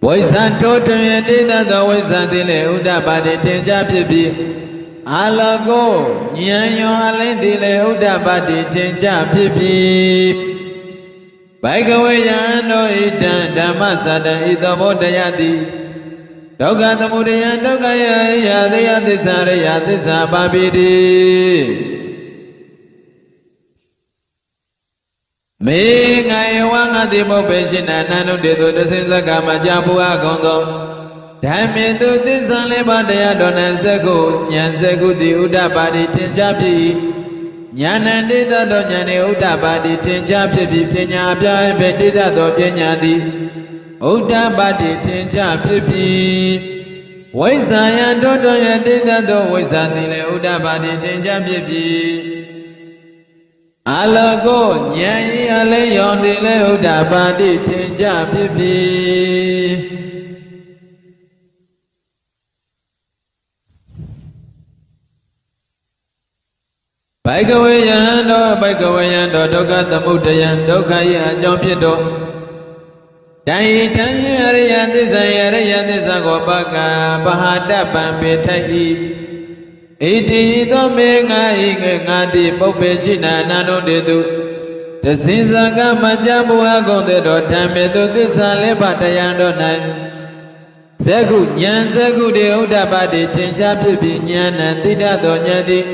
ဝိဇ္ဇာတောတွင်သိတတ်သောဝိဇ္ဇာတိလေဥဒ္ဓပါတိထင်ရှားဖြစ်ပြီးအာလကောဉာဏ်ရောအလင်းတိလေဥဒ္ဓပါတိထင်ရှားဖြစ်ပြီးဘိကဝေယံတို့ဣဒံဓမ္မစတံဣသဘောတရားတိဒုက္ခသမုဒယဒုက္ခယရာသယသစ္စာရိယသစ္စာပါပိတိမေငါယဝငါတိပုပ္ပေရှင်နာနန္ဒုတေတုတသိဇကမကြာဘုရားကုံသောဓမ္မေတုသစ္စာလေးပါးတရားတော်၌ဇကုဉာဏ်ဇကုတိဥဒ္ဓပါတိထင်ရှားဖြစ်ဉာဏ်တိတတ်သောဉာဏ်နှင့်ဥဒ္ဓပါတိထင်ရှားဖြစ်ပြီးပညာအပြားအဖြင့်တိတတ်သောပညာသည်ဥဒ္ဓပါတိထင်ရှားဖြစ်ပြီးဝိဇ္ဇာယံတောတော်ရတိတတ်သောဝိဇ္ဇာသည်လည်းဥဒ္ဓပါတိထင်ရှားဖြစ်ပြီးအာလကောဉာဏ်ဤအလင်းရောင်သည်လည်းဥဒ္ဓပါတိထင်ရှားဖြစ်ပြီးဘိကဝေယံတော်ဒုက္ခသမုဒယံဒုက္ခ၏အကြောင်းဖြစ်သောတန်ဤထံရရိယသစ္စာယရိယသစ္စာကိုပကပဟာတပံပေထိုက်၏ဣတိသောမေငါဤငါတိပုပ္ပေရှိနာအနန္တုတေတုတသိဇကမကြာဘုရားကုံတဲ့တော်ဓမ္မေတုသစ္စာလေးပါးတရားတော်၌ဇကုဉာဏ်ဇကုတေဥဒ္ဓပါတိထင်ရှားဖြစ်ပြီးဉာဏ်တိတတ်သောဉာဏ်သည်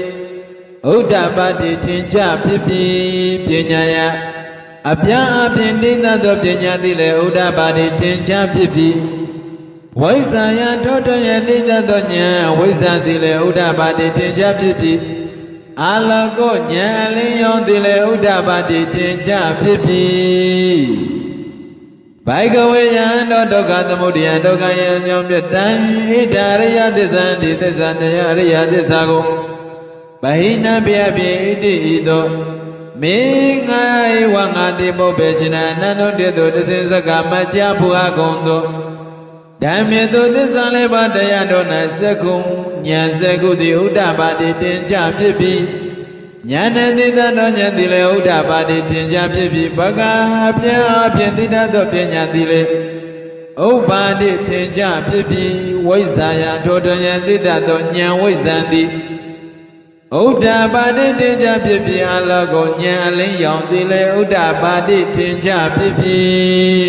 ဥဒ္ဓပါတိထင်ရှားဖြစ်ပြီးပညာယအပြားအပြင်တိတတ်သောပညာသည်လည်းဥဒ္ဓပါတိထင်ရှားဖြစ်ပြီးဝိဇ္ဇာယထောတော်ရတိတတ်သောဉာဏ်ဝိဇ္ဇာသည်လည်းဥဒ္ဓပါတိထင်ရှားဖြစ်ပြီးအာလကောဉာဏ်အလင်းရောင်သည်လည်းဥဒ္ဓပါတိထင်ရှားဖြစ်ပြီးဘိကဝေယံတော်ဒုက္ခသမုဒယဒုက္ခယံကြောင့်ပြတံဣဒာရိယသစ္စာတိသစ္စာတရားရိယသစ္စာကိုဘဟိနပြပြေဣတိဤသို့မေငါဧဝငါတိပုပ္ပေချိနာနန္ဒုတေတုတသိဇကမကြာဘုရားကုံသောဓမ္မေတုသစ္စာလေးပါးတရားတော်၌ဇကုဉာဏ်ဇကုတိဥဒ္ဓပါတိတင်ကြဖြစ်ပြီးဉာဏ်တိတတ်သောဉာဏ်သည်လည်းဥဒ္ဓပါတိတင်ကြဖြစ်ပြီးဘဂအပြင်းအပြင်းတိတတ်သောပညာသည်လည်းဥပ္ပါတိတင်ကြဖြစ်ပြီးဝိဇ္ဇာယထောတော်ဉာဏ်တိတတ်သောဉာဏ်ဝိဇ္ဇံသည်ဥဒ္ဓပါတိတင်ကြဖြစ်ပြီးအလောကောဉာဏ်အလင်းရောင်သည်လည်းဥဒ္ဓပါတိတင်ကြဖြစ်ပြီး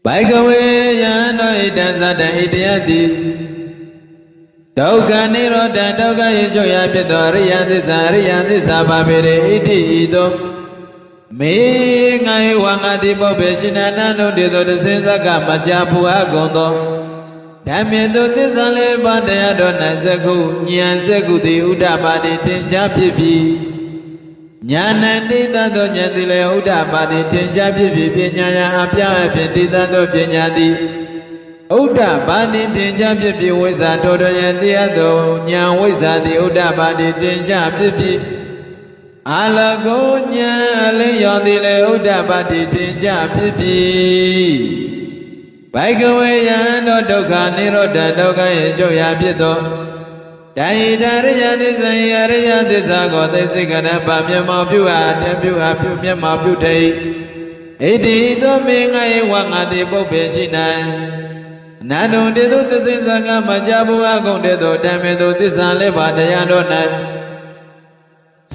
ဘိကဝေယံတော်ဣတံသတ္တဣတယတိဒုက္ခនិရောဓဒုက္ခရေချုပ်ရာဖြစ်သောအရိယသစ္စာပါပေရေဣတိဤသို့မေငါဧဝငါတိပုပ္ပေရှင်နာနန္ဒုတေသောတသိဇကမကြာဘုရားကုံသောဓမ္မေတုသစ္စာလေးပါးတရားတော်၌ဇကုဉာဏ်ဇကုတိဥဒ္ဓပါတိထင်ရှားဖြစ်ပြီးဉာဏ်တိတတ်သောဉာဏ်သည်လည်းဥဒ္ဓပါတိထင်ရှားဖြစ်ပြီးပညာယအပြည့်အဖြင့်တိတတ်သောပညာသည်ဥဒ္ဓပါတိထင်ရှားဖြစ်ပြီးဝိဇ္ဇာတော်တော်ယံတရားသောဉာဏ်ဝိဇ္ဇာသည်ဥဒ္ဓပါတိထင်ရှားဖြစ်ပြီးအာလကောဉာဏ်အလင်းရောင်သည်လည်းဥဒ္ဓပါတိထင်ရှားဖြစ်ပြီးဘိကဝေယံတော်ဒုက္ခនិရောဓဒုက္ခရဲ့ချုပ်ရာဖြစ်သောတန်ဤတရိယသစ္စာယရိယသစ္စာကိုသိစိကရပမျက်မှောက်ပြုအားတပြုအားပြုမျက်မှောက်ပြုထိဣတိသောမေငါဧဝငါတိပုပ္ပေရှိနံအနန္တုတေတုသစ္စေဇကမကြာဘုရားကုံတေသောဓမ္မေတုသစ္စာလေးပါးတရားတော်၌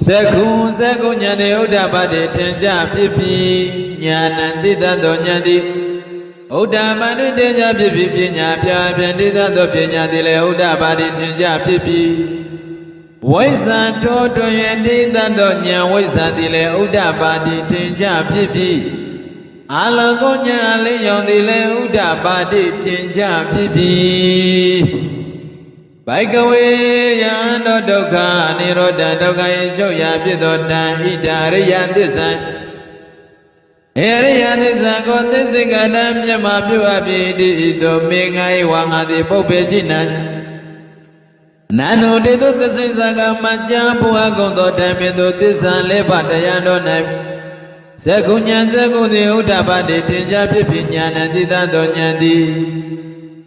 ဇ Seku nyane udabade tenja pipi nyana tita do nyandi udabade tenja pipi pinya pya tita do pinya dile udabade tenja pipi Waisa to tita do nya waisa dile udabade tenja pipi Alago nya le yon dile udabade tenja pipi Baikawe yando dukha nirodha dukha yechoya pitoda idariya tissa Eriya tissa ko tissikada myama pyuapiti ito mengai wangati pubbechina Nano dedu tissisaka macha puha gonto dhamido tissa lepa dayando nai Sekunya sekudi udapati tenja pipi nyana tita do nyandi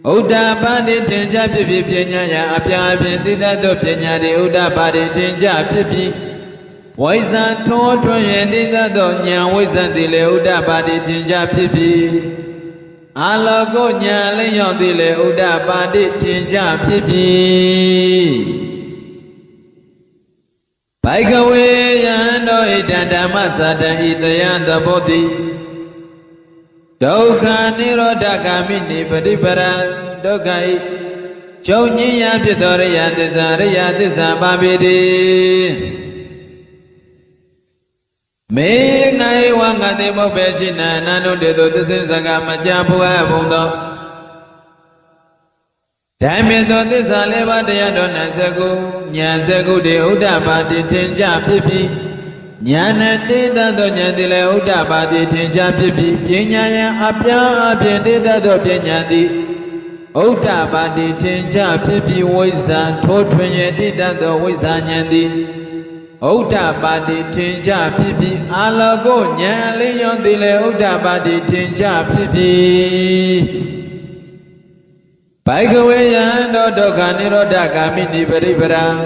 Udapadi tenja pipi pinyaya apya tita do pinyari udapadi tenja pipi Waisa to twenye tita do nya waisa dile udapadi tenja pipi Alago nya leyon dile udapadi tenja pipi Baikawe yando itanda masada itayanda bodhi Dukha nirodha kamini padipara dukhai Chonyiya pitoriya tissa babidi Me ngai wangati mubeshina nanu dedu tissaka machapuha bundo Dhamido tissa leva dayado naseku Nyaseku de udapati tenja pipi Nyana tita do nyandile udapati tenja pipi Pinyaya apya tita do pinyadi Udapati tenja pipi waisa Totwenye tita do waisa nyandi Udapati tenja pipi Alago nyali yondile udapati tenja pipi Baikawe yando dukha nirodha kamini paripara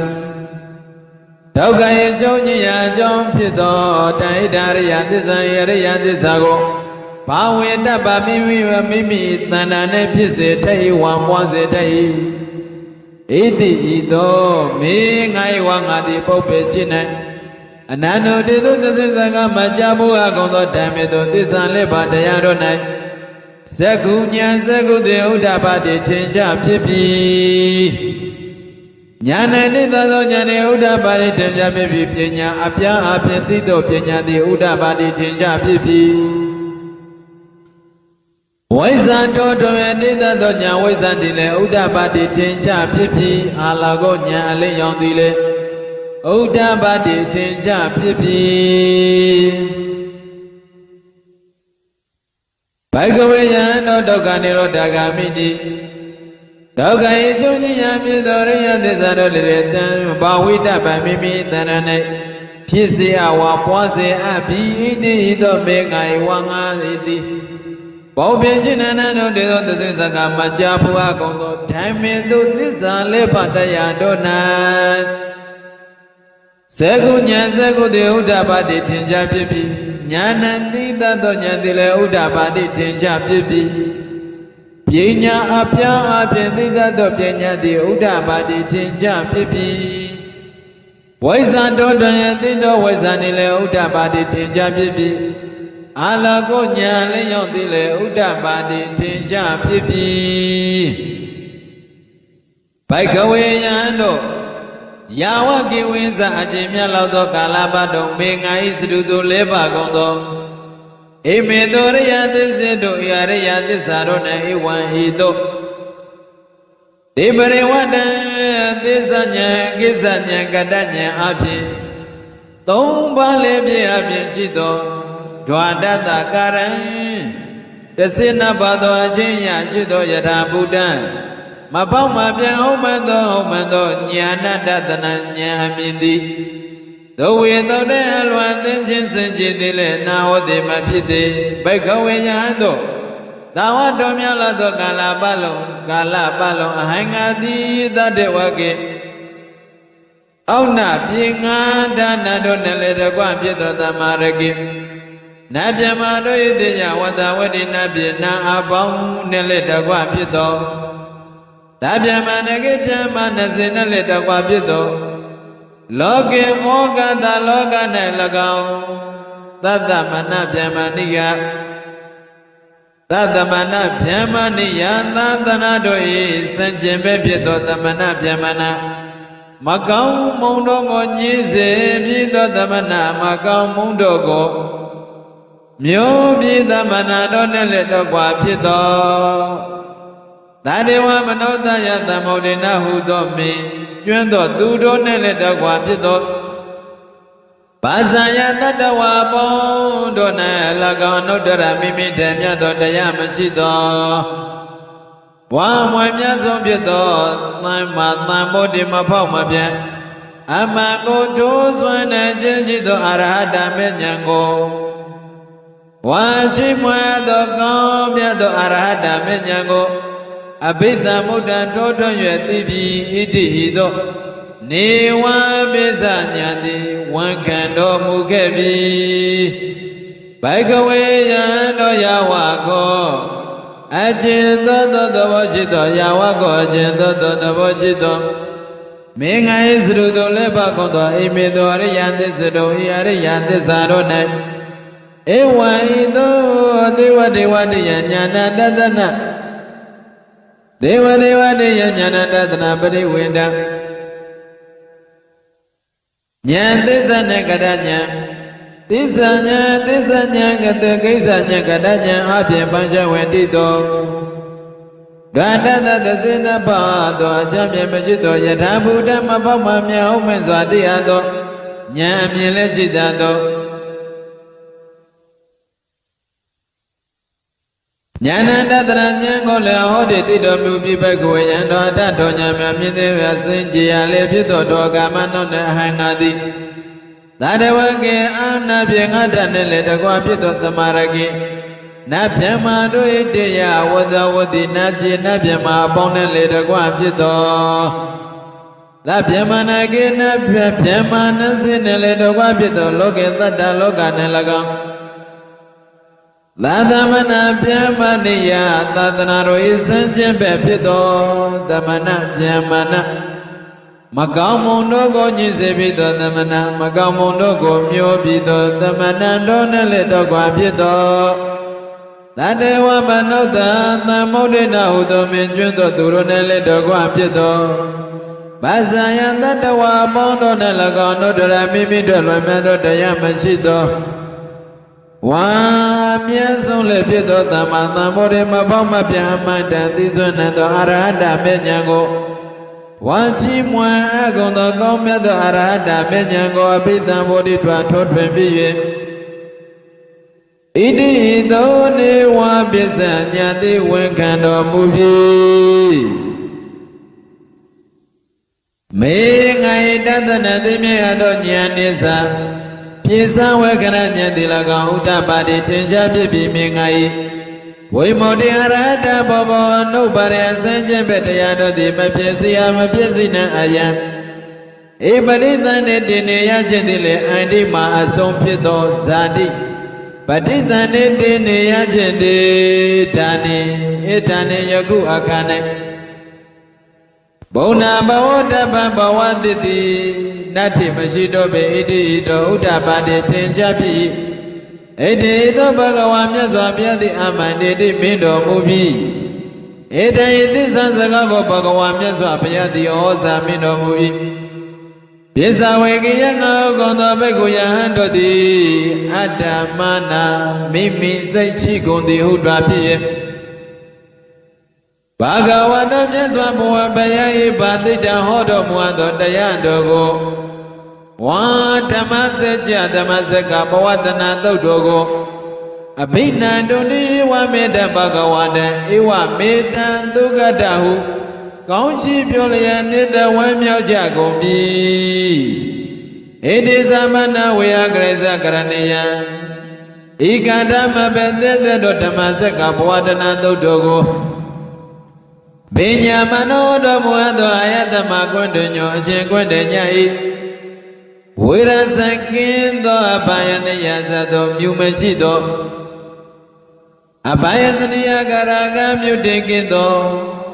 Dukha yechonya jom pito Taidariya tissa yariya tissa ko Bawe dabba mimi tanane pisse tayi wamwase tayi Iti ito me ngai wangati pubbechina Anano dedu tissisaka machapuha gonto dhamido tissa lepa dayado nai Sekunya sekude udapati tenja pipi Nyana tita do nyane udapati tenja pipi Pinya apya tito pinya di udapati tenja pipi Waisa toto tita do nya waisa dile udapati tenja pipi Alago nya leyon dile udapati tenja pipi Baikawe yando dukha nirodha kamini Dukha yechonya pitoriya tissa do liretan Bawita mimi tanane Pisse awa pwase api iti ito mengai wanga iti Pubbechina nano dedu tissisaka machapuha gonto dhamido tissa lepa dayado nai Sekunya sekudi udapati tenja pipi Nyana tita do nyandile udapati tenja pipi Pinya apya tita do pinyadi udapati tenja pipi Waisa totoya tito waisa nile udapati tenja pipi Alago nya leyon dile udapati tenja pipi Baikawe yando Yawa kiwinsa ajimya laudo kalabado menga isrudu leba gondo Ime doriya tisidu yariya tisaro na iwan hito Dibari wada tisanya kadanya api Tomba lebi api chito Dwadata karan Tesina bado ajinya chito yara buddha Mapau mapya homando nyana datana nyamindi Dowe tode alwan tenchin senjidile na ode mapite Baikawe yando Dawa domya lato kalapalo ahangati tate wake Auna pinga dana do nele kwa pito tamaraki Nabya mado yitiya wata wadi nabya na abau nele kwa pito Tabya manake pya manase nele kwa pito လောကေဩကတလောက၌၎င်းသတ္တမနဗျမဏိယသတ္တမနဗျမဏိယသာသနာတို့၏စံကျင်ပဲဖြစ်သောသမဏဗျမဏမကောင်းမုံတို့ကိုညည်းစေပြီးသောသမဏမကောင်းမုံတို့ကိုမျိုးပြီးသမဏတို့နဲ့လည်းတော့ကွာဖြစ်သောသာဒေဝမနောတယသမုဒ္ဒေနဟုသောမင်းကျွမ်းသောသူတို့နဲ့လည်းတော့ကွာဖြစ်သောဘာဇာယတတဝါပေါင်းတို့၌၎င်းနုတ္တရမိမိတည်းမြတ်သောတရားမရှိသောဝါမွေမြတ်ဆုံးဖြစ်သောသံမာသံဗုဒ္ဓမဖောက်မပြတ်အမှန်ကိုထိုးစွမ်းတဲ့ခြင်းရှိသောအရဟတမေဉဏ်ကိုဝါချိမွဲသောကောင်းမြတ်သောအရဟတမေဉဏ်ကိုအဘိဓမ္မုဒ္ဒံထိုးထွင်း၍သိပြီးဣတိဟိသောနေဝပိစညာတိဝန်ခံတော်မူခဲ့ပြီဘိကဝေယံတော်ယဝကောအကျဉ်သောသဘောရှိသောယဝကောအကျဉ်သောသဘောရှိသောမင်းငါ၏စရုတို့လည်းပါကုန်သောအိမေသောအရိယသစ္စာတို့ဤအရိယသစ္စာတို့၌ဧဝံဤသောဒေဝဒေဝတိယညာဏတတနာဒေဝဒေဝတိယညာဏတတနာပရိဝေဒံဉာဏ်သစ္စာနဲ့ကတဉာဏ်သစ္စာဉာဏ်သစ္စာဉာဏ်ကတကိစ္စဉာဏ်ကတဉာဏ်အပြင်ပဉ္စဝေတိတောဂန္တတသစေနပါသောအချမ်းမြေမရှိသောယထာဘုဒ္ဓမပေါက်မှမြောက်မဲ့စွာတရားသောဉာဏ်အမြင်လည်းရှိတတ်သောဉာဏတတရဉာဏ်ကိုလည်းဟောဒီတိတော်မူပြိပက္ခဝေယံတော်အထတော်ဉာဏ်များမြင်သေးပြစင်ကြရလေဖြစ်သောတော်ကာမနောက်နဲ့အဟံငါသည်သာတဝကေအာနာပြေငါတတ်နဲ့လည်းတကွာဖြစ်သောသမာရကေနတ်ဗျမတို့၏တရားဝဇဝတိနတ်ပြေနတ်ဗျမအပေါင်းနဲ့လည်းတကွာဖြစ်သောသဗ္ဗမနာကေနတ်ဗျမနစင်းနဲ့လည်းတကွာဖြစ်သောလောကေတတ္တလောကနဲ့၎င်းသာသမဏဗျမဏိယသာသနာတော်၏စံကျင်ပဲဖြစ်သောသမဏဗျမဏမကောင်းမုံတို့ကိုညှိစေပြီးသောသမဏမကောင်းမုံတို့ကိုမျိုးပြီးသောသမဏတို့နဲ့လည်းတော့ကွာဖြစ်သောသတ္တဝမနုဿသမုဒ္ဒေနဟုသောမင်းကျွန်းသောသူတို့နဲ့လည်းတော့ကွာဖြစ်သောဘာဇာယတတဝါပေါင်းတို့နဲ့၎င်းတို့တရမိမိတို့လွယ်မြတ်သောတရားမရှိသောဝါမြတ်ဆုံးလည်းဖြစ်သောသမ္မာသမ္ဗုဒ္ဓမပေါက်မပြအမှန်တန်သိစွမ်းသောအရဟတမေဉဏ်ကိုဝါချီးမွမ်းအကုန်သောကောင်းမြတ်သောအရဟတမေဉဏ်ကိုအဘိဓမ္ဗုဒ္ဓထွာထိုးထွင်းပြီး၍ဣတိသောနေဝပစ္စညာတိဝန်ခံတော်မူပြီမေငါ၏တသနာသိမြတ်သောဉာဏ်နိစ္စပြေစံဝေကရဉာဏ်တိ၎င်းဥဒ္ဒပါတိထင်ရှားဖြစ်ပြီးမြင်ငါ၏ဝိမု တေအရဟတဘောဘောနှုတ်ပါရအစင်ချင်းပဲတရားတို့သည်မဖြစ်စီရမဖြစ်စီနှံအယံဧပရိသန္တေတင်နေရခြင်းသည်လေအန္တိမာအဆုံးဖြစ်သောဇာတိပဋိသန္တေတင်နေရခြင်းသည်ဒါနိဧဒါနိယခုအခါ၌ဘုံနာဘဝတပံဘဝတိတိနတ္ထိမရှိတော့ပေဣတိတောဥဒ္ဒပါတိထင်ရှားပြီဣတိသောဘဂဝါမြတ်စွာဘုရားသည်အမှန်တေတိမင်းတော်မူပြီဣတိသစ္စာစကားကိုဘဂဝါမြတ်စွာဘုရားသည်ဩဇာမင်းတော်မူ၏ပိဿဝေကိယငါဥကုန်သောဘိက္ခုယဟန်တို့သည်အတ္တမနာမိမိစိတ်ရှိကုန်သည်ဟုတွာဖြစ်၏ဘာဂဝတမြတ်စွာဘုရားဘုရား၏ဗာတိတံဟောတော်မူသောတရားတော်ကိုဝါဓမ္မစကြာဓမ္မစကဘဝတနာသုတ်တော်ကိုအဘိနန္တုနိဝမေတ္တဘဂဝတံဧဝမေတ္တံသုဂတဟုကောင်းချီးပြောလျက်နိတဝဲမြောက်ကြကုန်ပြီဣတိသမဏဝေယကရိဇကရဏေယံဤကဓမ္မဘေသေတ္တဓမ္မစကဘဝတနာသုတ်တော်ကိုပညာမနောတော်မူသောအာယတမကွန်းတွညောအရှင်ကွန်းတညဤဝိရဇကင်းသောအဘာယနိယဇသောမြူမရှိသောအဘာယစနိယကရာဂမြုတင်ကင်းသော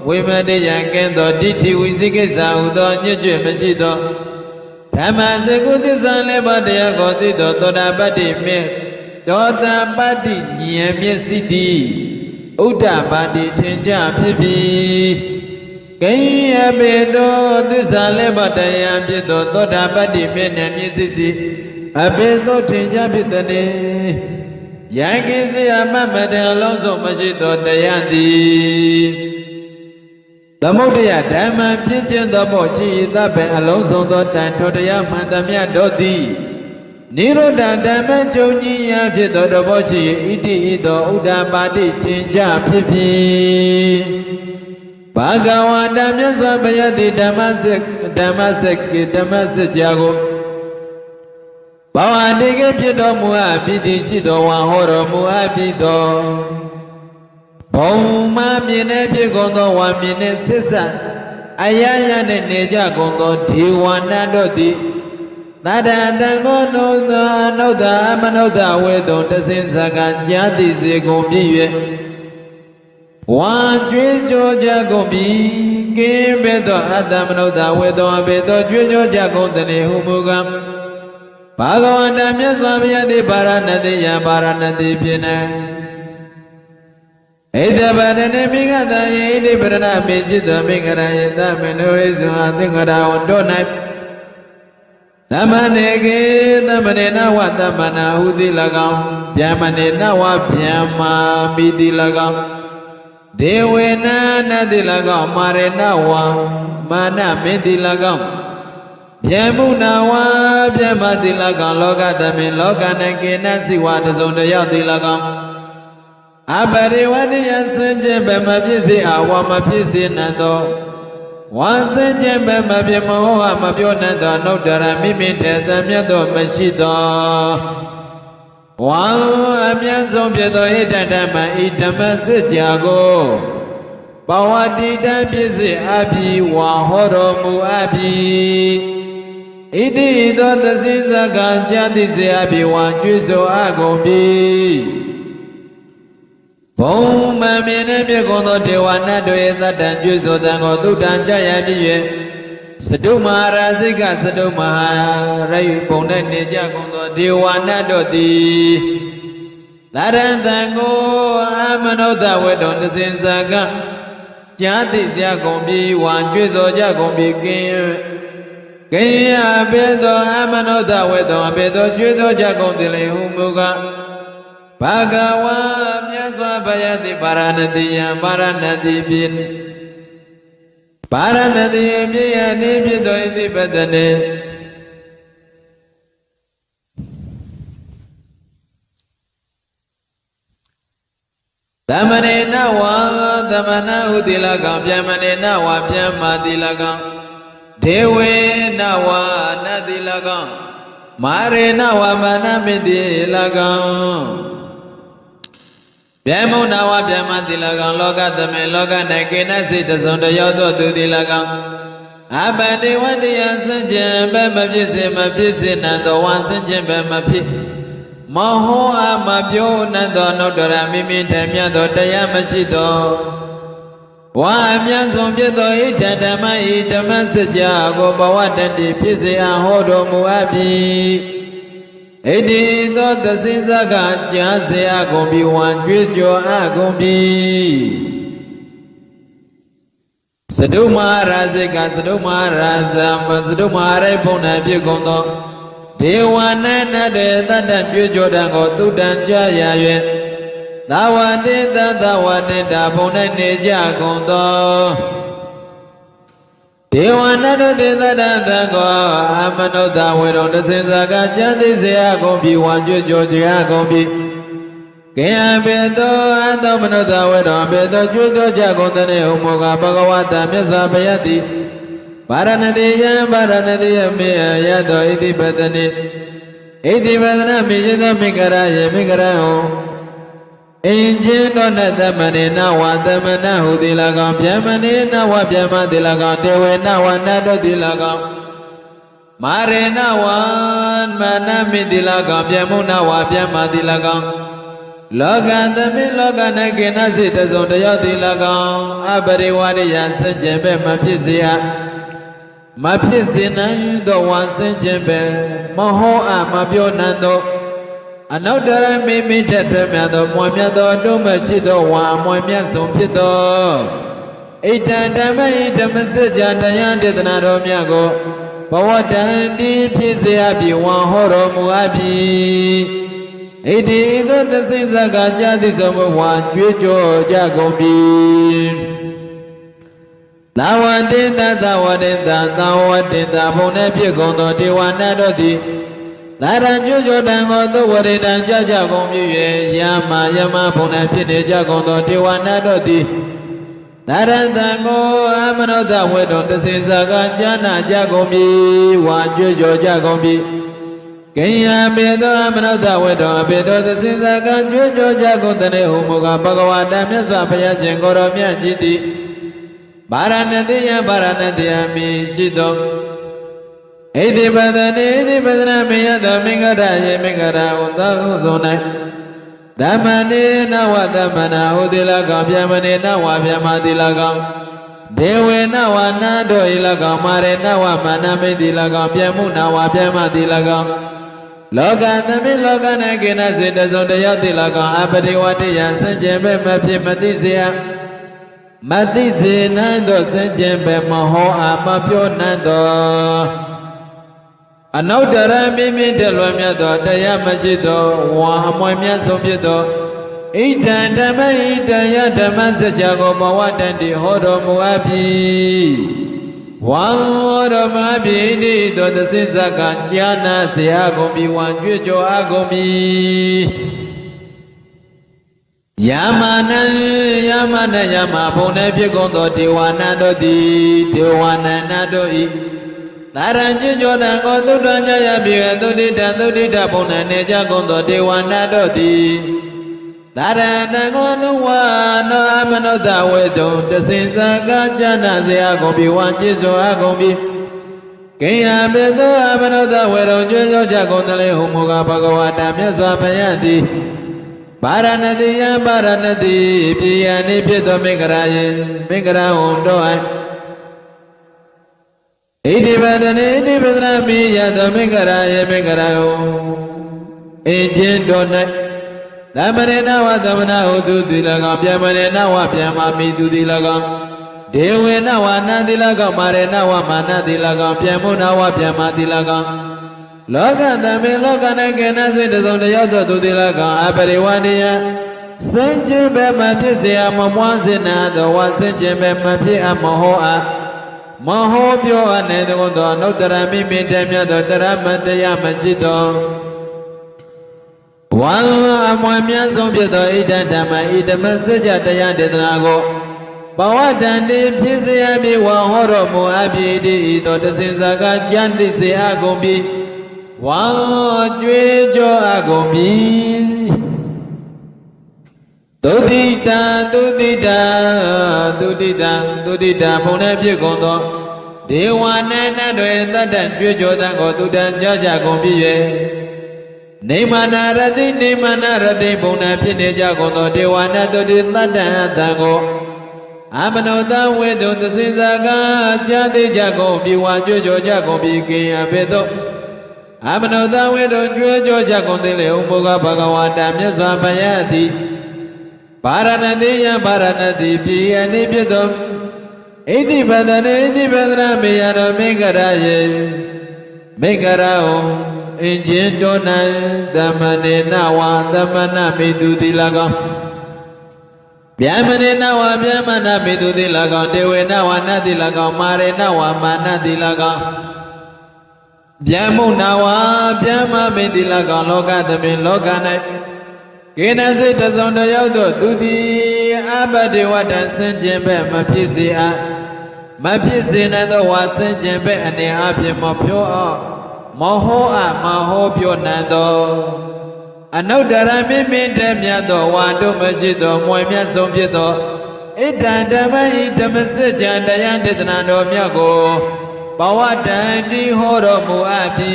ဝိမတိယကင်းသောဒိဋ္ဌိဝိသိကိစ္စဟုသောညွတ်ကျွမရှိသော ဓမ္မစကုသစ္စာလေးပါးတရားကိုသိတော်သောတာပတ္တိမေသောတာပတ္တိဉာဏ်မျက်စိသည်ဥဒ္ဒပါတိထင်ရှားဖြစ်ပြီးကိယပေတောသစ္စာလေးပါးတရားဖြစ်သောသောတာပတ္တိမေဉာဏ်မျက်စိသည်အပေသောထင်ရှားဖြစ်သည်ယံကိစယမမတံအလုံးစုံမရှိသောတရားသည်သမုဒ္ဒယဓမ္မပြည့်ခြင်းသောဘောရှိသဗ္ဗံအလုံးစုံသောတန်ထိုတရားမှန်သမျှတို့သည်နိရောဓဓမ္မချုပ်ကြီးရာဖြစ်သောတဘောရှိဣတိဤသောဥဒ္ဒပါတိထင်ရှားဖြစ်ပြီးဘာဂဝါတမြတ်စွာဘုရားသည်ဓမ္မစကြာကိုဘာဝတိကေဖြစ်တော်မူအပ်ပြီးသည်ရှိသောဝါဟောတော်မူအပ်ပြီးသောဘုံမမြင်တဲ့ဖြစ်ကုန်သောဝါမြင်တဲ့ဆစ္ဆအယယနဲ့နေကြကုန်သောဒေဝနာတို့သည်သတ္တတံကိုနုသောအနုဿအမနုဿဝေတုံတဆင်းစကံကြားသိစေကုန်ပြီ၍ဝါကျွေးကြောကြကုန်ပြီကင်းပေသောအတ္တမနုဿဝေတုံအပေသောကျွေးကြောကြကုန်သည်ဟုမူကားဘာဂဝန္တမြတ်စွာဘုရားသည်ပါရဏတိယပါရဏတိဖြစ်နေဣဒဗရဏမိဂတယေဣတိပရဏမေจิตမိဂရယေသမနုရိဇဝသင်္ကရာဝတော၌သမနေကေသမနေနဝသမနာဟုတိ၎င်းဗျမနေနဝဗျမ္မာမိတိ၎င်းဒေဝေနနတိ၎င်းမာရေနဝမာနမေတိ၎င်းဗျမုနာဝဗျမတိ၎င်းလောကသမင်လောကနကေနစိဝတစုံတယောက်တိ၎င်းအပရိဝတိယစင်ခြင်းဘမဖြစ်စေအဝမဖြစ်စေနံသောဝါစင်ခြင်းဘမဖြစ်မဟောမပြောနံသောနုတ္တရမိမိထေသမြတ်သောမရှိသောဝါအမြတ်ဆုံးဖြစ်သောဣတဓမ္မဤဓမ္မစစ်ကြာကိုဘဝတိတံဖြစ်စေအပြီးဝါဟောတော်မူအပြီးဣတိသောသစိဇကံကြာတိစေအပြီးဝါကျွေးဆိုအကုန်ပြီဘုံမမြင်တဲ့မြေကုန်သောဒေဝနာတို့၏သတ္တံကျွေးဆိုတံကိုသုတ္တံကြရပြီ၍စတုမဟာရာစိကစတုမဟာရယုပုံ၌နေကြကုန်သောဒေဝနာတို့သည်သရံတံကိုအမနုဿဝေတုံတစင်စကံကြာတိစရာကုန်ပြီဝါကျွေးဆိုကြကုန်ပြီကင်းရပေသောအမနုဿဝေတုံအပေသောကျွေးဆိုကြကုန်သည်လေဟုမူကားဘာဂဝါမြတ်စွာဘုရားသည်ပါရဏတိယံပါရဏတိဖြစ်ပါရဏတိယမြေယနေဖြစ်သောဣတိပတနေသမနေနဝသမနာဟုတိလကံဗျမနေနဝဗျမ္မာတိလကံဒေဝေနဝနတိလကံမာရေနဝမနမိတိလကံဗျမုနာဝဗျမတိလကံလောကသမေလောက၌ကေနစိတစုံတယောက်သောသူတိလကံအပတိဝတ္တယစဉ္ကျင်ဘမဖြစ်စေမဖြစ်စေနံသောဝါစဉ္ကျင်ဘမဖြစ်မဟောအမပြောနံသောနုတ္တရမိမိထမြတ်သောတရားမရှိသောဝါအမြတ်ဆုံးဖြစ်သောဣဒံဓမ္မဤဓမ္မစကြာကိုဘဝတတိဖြစ်စေအဟောတော်မူအပ်ပြီဣတိသောသစိဇကကြားစေအကုန်ပြီဝံကြွေးကြော်အကုန်ပြီစတုမဟာရာဇိကစတုမဟာရာဇစတုမဟာရိဘုံ၌ဖြစ်ကုန်သောဒေဝနာနတေသတ္တကြွေးကြော်တံကိုသုတ္တံကြားရ၍သာဝတိသသဝတိတာဘုံ၌နေကြကုန်သောဒေဝနာတို့တေသတ္တသံကိုအမနုဿဝေရုံတစင်စကကျမ်းသိစေအကုန်ပြီဝါကြွကြောကြအကုန်ပြီကေယဘေသောအသောမနုဿဝေရုံဘေသောကြွကြောကြကုန်တဲ့ဟုမောကဘဂဝတာမြတ်စွာဘုရားသည်ပါရဏတိယံပါရဏတိယမေယသောဣတိပတနိဣတိပတနာမေယသောမိဂရယေမိဂရဟောအင်ချင်းသောနသမနေနဝသမနဟုတိလကံဗျမနေနဝဗျမတိလကံတေဝေနဝနတောတိလကံမာရေနဝမနမိတိလကံဗျမုနဝဗျမတိလကံလောကသမိလောကနကေနစိတစုံတယောက်တိလကံအပရိဝရိယစัจ ကျေပဲမဖြစ်စေယ မဖြစ်စေနိုင်သောဝါဆင်းခြင်းပဲမဟောအမပြောနိုင်သောအနောက်တရမိမိထက်ထွက်မြတ်သောမွန်မြတ်သောတုံးမချစ်သောဝါအမွန်မြတ်ဆုံးဖြစ်သောဣတံဓမ္မဤဓမ္မစကြာတရားဒေသနာတော်မြတ်ကိုဘဝတန်တိဖြစ်စေအပ်ပြီးဝါဟောတော်မူအပ်ပြီးဣတိသောသစိစကကြာတိသောဝါကြွေးကြောကြကုန်ပြီသာဝတိတသဝတိတသာဝတိတဘုံနဲ့ဖြစ်ကုန်သောဒေဝနာတို့သည်သာရညွှတ်တံကိုသုဝရိတံကြကြကုန်ပြီ၍ယာမယမဘုံနဲ့ဖြစ်နေကြကုန်သောဒေဝနာတို့သည်သာရတံကိုအမနောသဝေတုံတစေစကကြာနာကြကုန်ပြီဝါကြွေးကြောကြကုန်ပြီကိယပေသောအမနောသဝေတုံအပေသောတစေစကကြွေးကြောကြကုန်တဲ့ဟုမူကားဘဂဝါတမြတ်စွာဘုရားရှင်ကိုယ်တော်မြတ်ကြီးသည်ဗာရဏတိယဗာရဏတိယမိရှိသောဣတိပဒနေဣတိပဒနာမေယသောမင်္ဂရယေမင်္ဂရဟုသောဟုသော၌ဓမ္မနေနဝသမ္မနာဟုတိလကောင်ဗျမနေနဝဗျမတိလကောင်ဒေဝေနဝနာတို့ဤလကောင်မာရေနဝမာနမိတိလကောင်ပြမှုနဝဗျမတိလကောင်လောကသမိလောက၌ကိနစေတစုံတယောက်တိလကောင်အပတိဝတ္တိယစင်ကြယ်ပဲမဖြစ်မသိစေယမသိစေနိုင်သောစင်ကြယ်ပဲမဟောအမပြောနိုင်သောအနုတ္တရမိမိတလွန်မြတ်သောတရားမရှိသောဝါအမွေမြတ်ဆုံးဖြစ်သောဣဒံဓမ္မဣဒံယဓမ္မစကြာကိုဘဝတန်တိဟောတော်မူအပ်ပြီဝါဟောတော်မူအပ်ပြီဤသို့သစိစကကြာနာစေအကုန်ပြီဝါကြွေးကြောအကုန်ပြီယာမနံယာမနံယာမဘုံနဲ့ဖြစ်ကုန်သောဒေဝနာတို့သည်ဒေဝနာနာတို့ဤသာရံကျွကြောတံကိုသုတ္တံကြရပြီသုတိတံသုတိတဘုံနဲ့နေကြကုန်သောဒေဝနာတို့သည်သာရဏံကိုနုဝနောအမနောသဝေတုံတစင်စကားကြာနာစေအကုန်ပြီဝါจิตစွာအကုန်ပြီကိယပေသောအမနောသဝေတုံကျွကြောကြကုန်တယ်ဟုမူကားဘဂဝါတမြတ်စွာဘုရားသည်ဗာရဏတိယဗာရဏတိပြည်ယနိဖြစ်သောမင်္ဂရာယေမင်္ဂရာဟုတို့ဣတိပဒနေဣတိပဒနာမိယသောမင်္ဂရာယေမင်္ဂရာဟုအင်ချင်းတို့၌သမရေနဝသမနာဟုသူတိလကောင်ပြမရေနဝပြမမိသူတိလကောင်ဒေဝေနဝနာတိလကောင်မာရေနဝမာနတိလကောင်ပြမုနဝပြမတိလကောင်လောကသမေလောက၌ကေနစိတ်တစုံတယောက်သောသူတိလကောင်အပရိဝတိယစင်ကြင်ပဲမဖြစ်စေအမမွားစေနာသောဝစင်ကြင်ပဲမဖြစ်အမဟောအမဟောပြောအပ်နေသောအနုတ္တရမိမိတည်းမြတ်သောတရမတရားမရှိသောဝါအမွန်မြတ်ဆုံးဖြစ်သောဣဒံဓမ္မဣဓမ္မစကြာတရားဒေသနာကိုဘဝတန်တိဖြစ်စေအပ်ပြီးဝါဟောတော်မူအပ်ပြီးဤသောတစင်စကားကြံသိစေအပ်ကုန်ပြီးဝါကြွေးကြောအပ်ကုန်ပြီသုတိတံသုတိတံသုတိတံသုတိတံဘုံနဲ့ဖြစ်ကုန်သောဒေဝနာနတ်တွေတတ်တန်ကြွေးကြောတံကိုသူတန်ကြကြကုန်ပြီ၍နေမနာရတိနေမနာရတိဘုံနဲ့ဖြစ်နေကြကုန်သောဒေဝနာတို့တတ်တန်အတံကိုအမနောတဝေတုသစိစကားကြာသေးကြကုန်ပြီဝါကြွေးကြောကြကုန်ပြီကိယပေသောအမနောတဝေတုကြွေးကြောကြကုန်သေးလေဥပုဂ္ဂဘဂဝါတမြတ်စွာဘုရားသည်ဗာရဏတိယဗာရဏတိပြည်အနိဖြစ်သောဣတိပဒနေဣတိပဒနာမေယတော်မင်္ဂရာယေမင်္ဂရာဟုအင်ချင်းတော်၌သမနေနဝသမနမိတုတိလကောင်ဗျမနေနဝဗျမနမိတုတိလကောင်ဒေဝေနဝနတိလကောင်မာရေနဝမာနတိလကောင်ဗျမုနဝဗျမမိတိလကောင်လောကသမိလောက၌ကေနစိတ်တစုံတယောက်တို့သူသည်အဘဒေဝတံစင်ကျင်ပဲမဖြစ်စေအပ်မဖြစ်စေနိုင်သောဝါစင်ကျင်ပဲအနေအဖြင့်မဖြောအောင်မဟောအမဟောပြောနိုင်သောအနုတ္တရမိမိတည်းမြတ်သောဝါတို့မရှိသောမွေမြတ်ဆုံးဖြစ်သောဣဒံဓမ္မဤဓမ္မစကြာတရားဒေသနာတော်မြတ်ကိုဘဝတန်တိဟောတော်မူအပ်ပြီ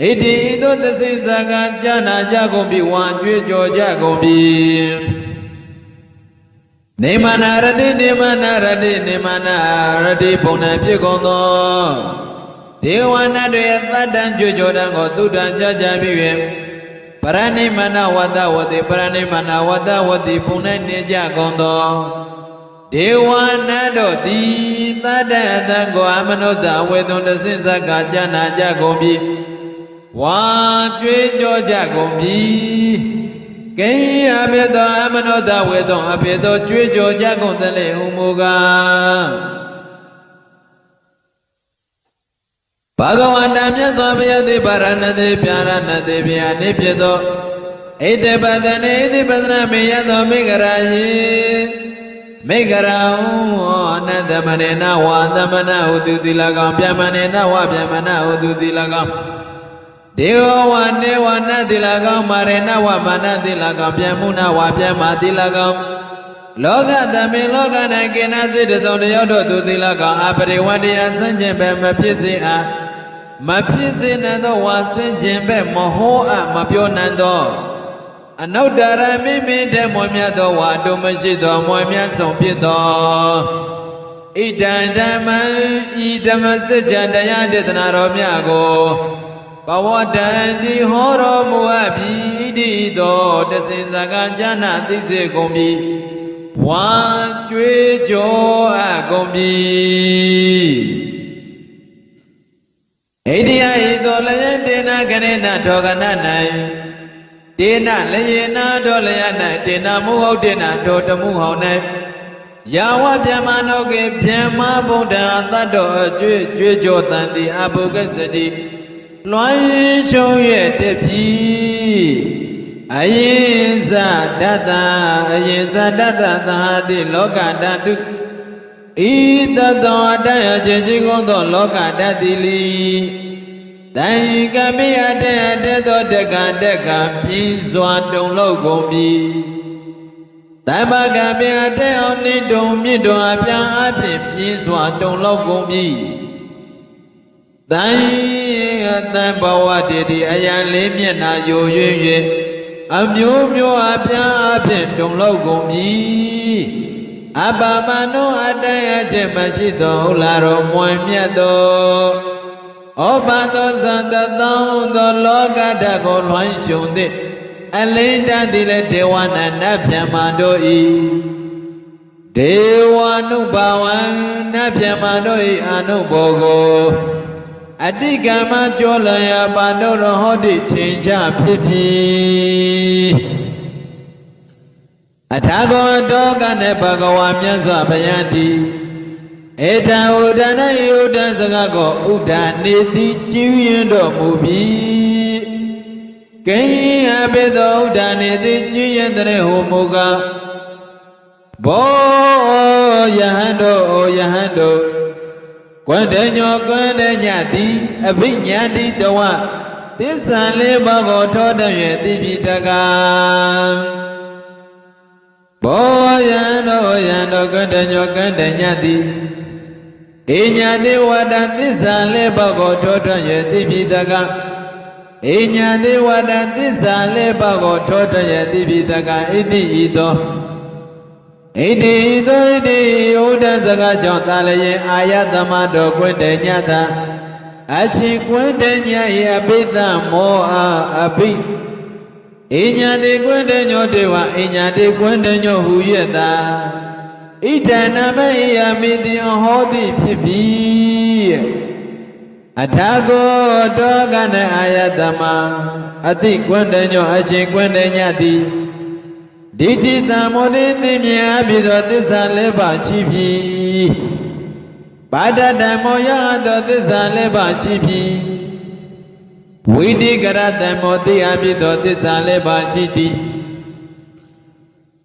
ဣတိဤသို့သစိစကားကြာနာကြကုန်ပြီဝါကြွေးကြောကြကုန်ပြီ နေမနာရတိနေမနာရတိနေမနာရတိဘုံ၌ဖြစ်ကုန်သောဒေဝနာတွေသတ္တံကြွကြောတံကိုသုတ္တံကြကြပြီး၍ပရဏိမနာဝတ္တဝတိပရဏိမနာဝတ္တဝတိဘုံ၌နေကြကုန်သောဒေဝနာတို့သည်သတ္တအတံကိုအမနုဿဝေသွန်တဆင့်ဇက္ကကြနာကြကုန်ပြီဝါကြွေးကြောကြကုန်ပြီကိအဘိသောအမနုဿဝေသွန်အဘိသောကြွေးကြောကြကုန်သလေဟုမူကားဘဂဝန္တမြတ်စွာဘုရားသည်ဗာရဏသီပြာရဏသီဗျာနိဖြစ်သောဣတိပတနေဣတိပသနာမေယသောမိဂရာယေမိဂရာဟုအနတ္တမနေနဝါသမနဟုသူတိလကောင်ဗျမနေနဝဗျမနဟုသူတိလကောင်ဒေဝဝနေဝနတိလကောင်မာရေနဝမာနတိလကောင်ဗျမုနဝဗျမတိလကောင်လောကသမေလောက၌ကိနာစိတ္တုံတယောတို့သူတိလကောင်အပရိဝတ္တယဆန့်ကျင်ပဲမဖြစ်စေအားမဖြစ်စေနိုင်သောဝါဆင်းခြင်းပဲမဟောအပ်မပြောနိုင်သောအနုတ္တရမိမိတည်းမွန်မြတ်သောဝါတို့မရှိသောမွန်မြတ်ဆုံးဖြစ်သောဣဒံဓမ္မံဤဓမ္မစကြာတရားဒေသနာတော်မြတ်ကိုဘဝတံတိဟောတော်မူအပ်ပြီဣတိသောတစင်စကံဉာဏသိစေကုန်ပြီဝါကြွေးကြောအပ်ကုန်ပြီဣတိယဤသောလယတေနကရေနဒောကန၌တေနလယေနာဒောလယ၌တေနမုဟုတ်တေနဒောတမှုဟောင်း၌ယာဝဗျမနောကေဗျမဗုဒ္ဓသတ္တောအကျွေးကြွေးကြောတန်တိအဘုဂစ္စတိလွမ်းရှုံးရဲ့တပြီအယင်ဇဒတ္တအယင်ဇဒတ္တသာတိလောကဓာတုဤတသောအတ္တအချင်းချင်းကုန်သောလောကဓာတိလီတန်ကမိအတေတေသောတက္ကတက္ကပြင်းစွာတုံလောက်ကုန်ပြီတမ္ပကမိအတေအောင်နိတုံမြင့်တော်အပြားအဖြစ်ပြင်းစွာတုံလောက်ကုန်ပြီတန်အတံဘဝတည်တည်အရာလေးမျက်နာယို၍၍အမျိုးမျိုးအပြားအဖြစ်တုံလောက်ကုန်ပြီအပမနောအတန်အချက်မရှိသောဟုတ်လာတော်မွန်မြတ်သောဩဘာသောသံတသောသောလောကဓာတ်ကိုလွှမ်းရှုံသည်အလိန္ဒသည်လည်းဒေဝနာနတ်ဗျမတို့ဤဒေဝနုဘဝံနတ်ဗျမတို့ဤအနုဘောကိုအတိကမကြောလယပါဏုရဟောတိထင်ကြဖြစ်ပြီအထာဂောတောကနဲ့ဘဂဝါမြတ်စွာဘုရားတိဧတံဥဒနာယုဒံစကားကိုဥဒ္ဒနေတိကျူးရင်တော်မူပြီကိအဘိသောဥဒ္ဒနေတိကျူးရင်တဲ့ဟူမူကားဘောယဟန်တို့ယဟန်တို့ကွန္တညောကွန္တညတိအဘိညာတိတဝသစ္စာလေးပါးကိုထောတတ်၍သိပြီတကားဘောယံတို့ကွန္တညောကွန္တညတိဣညာတိဝတ္တသစ္စာလေးပါးကိုထောတတ်၍သိပြီတကားဣညာတိဝတ္တသစ္စာလေးပါးကိုထောတတ်၍သိပြီတကားဣတိဤသောဣတိသောဣတိဥဒ္ဒစကားကြောင့်သာလျင်အာယသမတော်ကွန္တညတာအရှင်ကွန္တည၏အဘိဓမ္မောအဘိဣညာတိကွန္တညောတေဝဣညာတိကွန္တညောဟူ၍သာဣဒံနမေယမိတိဟောတိဖြစ်ပြီအထာကိုတောကနအာယသမအတိကွန္တညောအရှင်ကွန္တညတိဒိဋ္ဌိတံမောတိသိမြင်အပ်ပြီးသောသစ္စာလေးပါးရှိပြီပါဒတံမောယသောသစ္စာလေးပါးရှိပြီဝိတိကရတံမောတိအပ်ပြီးသောသစ္စာလေးပါးရှိသည်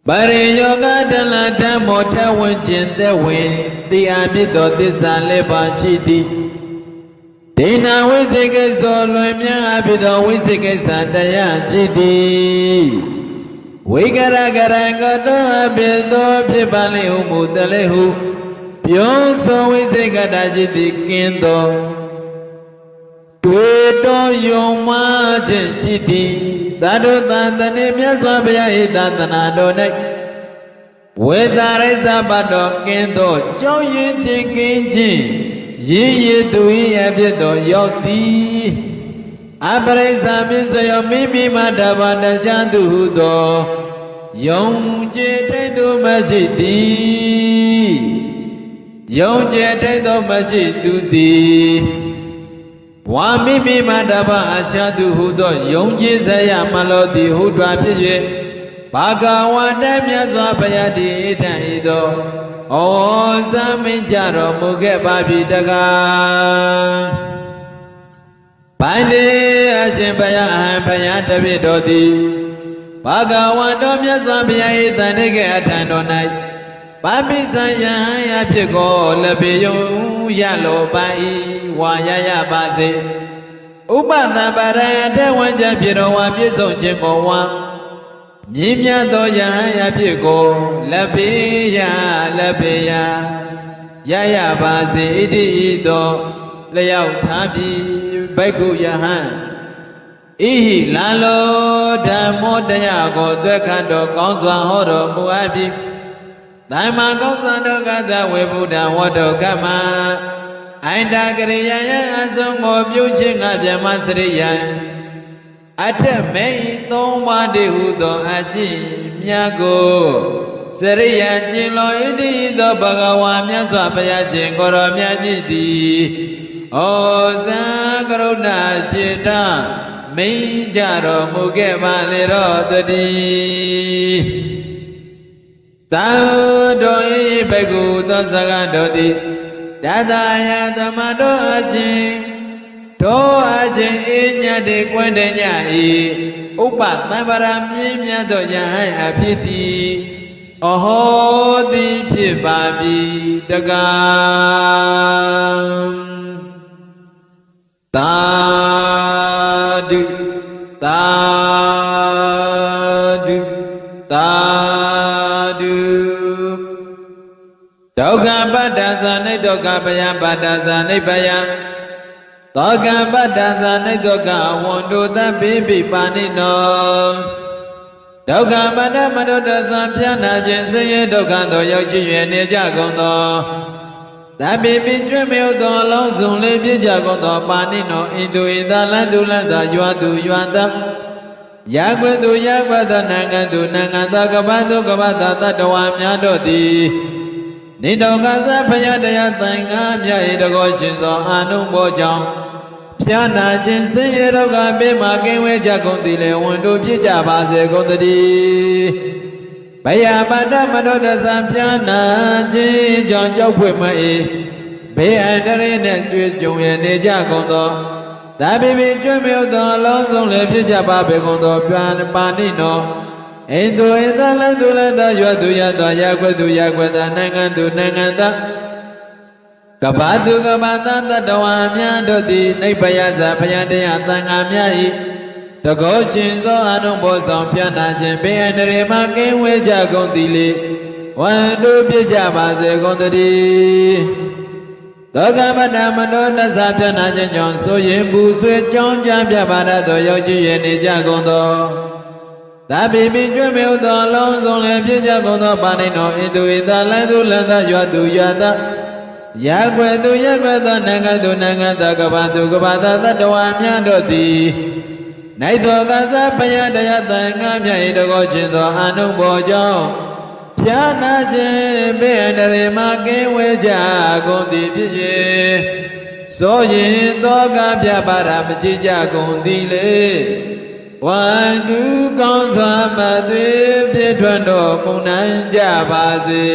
ပရိယောဂတလဓမ္မောထဝင်ခြင်းသက်ဝင်တိအပ်ပြီးသောသစ္စာလေးပါးရှိသည်ဒိဏဝိသိကိသောလွင်မြအပ်ပြီးသောဝိသိကိသတရားရှိသည်ဝိကရကရံကတောအပိသောဖြစ်ပါလေဟုမူတလေဟုပြောဆိုဝိသိကတာจิตတိကင်းသောတွေ့တော်ယုံမှခြင်းရှိသည်သာဓုသံတနေမြတ်စွာဘုရား၏သာသနာတော်၌ဝ ဝေသာရိသဘတ်တော်ကင်းသောကြောင်းရင်ချင်းကင်းချင်းရည်ရည်သူ၏အဖြစ်တော်ရောက်သည်အပရိစ္ဆာမစ္စယောမိမိမတဘာတချမ်းသူဟုသောယုံကြည်ထိတ်သူမရှိသည်ယုံကြည်ထိတ်သောမရှိသူသည်ဝါမိမိမတဘာအခြားသူဟုသောယုံကြည်စရာမလို့သည်ဟုတွာဖြစ်၍ဘာဂဝါတမြတ်စွာဘုရားတည်ထံဤသောဩဇာမင်းကြတော်မူခဲ့ပါပြီတကားဗန္တိအရှင်ဘုရားအဟံဘုရားတပည့်တော်သည်ဘာဂဝါတော်မြတ်စွာဘုရား၏တန်တိကေအထံတော်၌ပါပိစံယံယဖြစ်ကိုလက်ပေယုံရလိုပါ၏ဝါရရပါစေဥပသံပါရယတေဝံချဖြစ်တော်ဝါပြည့်စုံခြင်းကိုဝါမြင်းမြတ်သောယဟန်ယဖြစ်ကိုလက်ပေယလက်ပေယရရပါစေဣတိဤသောလျောက်ထားပြီးဘိက္ခုယဟန်ဣဟိလာလောဓမ္မောတရားကိုသွက်ခတ်တော်ကောင်းစွာဟောတော်မူအပ်ပြီးသမ္မာကောင်းစွာတော်ကသဝေဗုဒ္ဓဝတ္တောကမ္မအိန္ဒကရိယယအဆုံးကိုပြုခြင်းကဗြဟ္မစရိယံအထက်မေဤသုံးပါးတည်းဟုသောအကျင့်မြတ်ကိုစရိယံကျင့်တော်ဣတိသောဘဂဝါမြတ်စွာဘုရားရှင်ကိုရောမြတ်ကြီးသည်ဩဇံကရုဏာရှိတာမိန်ကြတော်မူခဲ့ပါလေတော့တည်းသာတော်ဤဘိက္ခုသောစကားတော်သည်တတယသမတော်အချင်းတို့အချင်းအညတ်တွေကွန်းတဲ့ညဤဥပသံဗရာမြင်းမြတ်သောယဟန်အဖြစ်သည်အဟောသည်ဖြစ်ပါပြီတကားသာဓုသာဓုသာဓုဒုက္ခပတ္တဇာနိဒုက္ခပယပတ္တဇာနိဗယသောကပတ္တဇာနိဒုက္ခဝန္တုသဗ္ဗေပိပါဏိနောဒုက္ခပတ္တမတုတ္တဇံပြနာခြင်းဆင်းရဲဒုက္ခသောရောက်ချင်ရနေကြကုန်သောသဗ္ဗေပိကျွဲ့မြောက်သောအလုံးစုံလေးပြည့်ကြကုန်သောပါဏိနောဣတုဣသလန်သူလန်သောရွာသူရွာသားယာကွေသူယာကွေသောနိုင်ငံသူနိုင်ငံသားကပ္ပသူကပ္ပသာတတဝါများတို့သည်နိတောကသဖယတရားသံဃာမြတ်၏တကောရှင်သောအာနုဘောကြောင့်ဖြာနာခြင်းဆင်းရဲဒုက္ခပေးမှကင်းဝေးကြကုန်သည်လေဝန်တို့ပြည့်ကြပါစေကုန်သတည်းဘယပါဒမနောတသံဖြာနာခြင်းကြောင့်ကြောက်ဖွယ်မ၏ဘေးအန္တရာယ်နှင့်တွေ့ကြုံရနေကြကုန်သောသာဘိပိကျွတ်မြောက်သောအလုံးစုံလည်းဖြစ်ကြပါပေကုန်သောပြန်ပါဏိနောဣန္ဒုဣသလတုလတရွတ်သူရသောရကွသူရကွသာနိုင်ငံသူနိုင်ငံသားကပ္ပသူကပ္ပသာတတဝါများတို့သည်နိဗ္ဗယဇာဘုရားတရားသံဃာများ၏တကောရှင်သောအနုဘောဆောင်ပြနာခြင်းဘေးအန္တရာယ်မှကင်းဝေးကြကုန်သည်လေဝန်တို့ပြကြပါစေကုန်သတည်းသောကပတ္တမနောတသပြနာခြင်းကြောင့်ဆိုရင်ပူဆွေးကြောင်းကြပြပါရသောရောက်ချင်ရနေကြကုန်သောသာဘိပိကျွတ်မြောက်သောအလုံးစုံလည်းပြည့်ကြကုန်သောပါဏိနောဣတုဣသလန်သူလန်သားရွာသူရွာသားယာကွယ်သူယာကွယ်သောနိုင်ငံသူနိုင်ငံသားကပ္ပသူကပ္ပသာတတဝါများတို့သည်နိုင်သောကသဘယတရားသံဃာမြတ်၏တကောရှင်သောအာနုဘောကြောင့်ဖြာနာခြင်းဘေးအန္တရာယ်မှကင်းဝေးကြကုန်သည်ဖြစ်၍ဆိုရင်သောကပြပါရမကြည်ကြကုန်သည်လေဝန္တုကောင်းစွာမသွေးပြည့်ထွန်းတော်မူနိုင်ကြပါစေ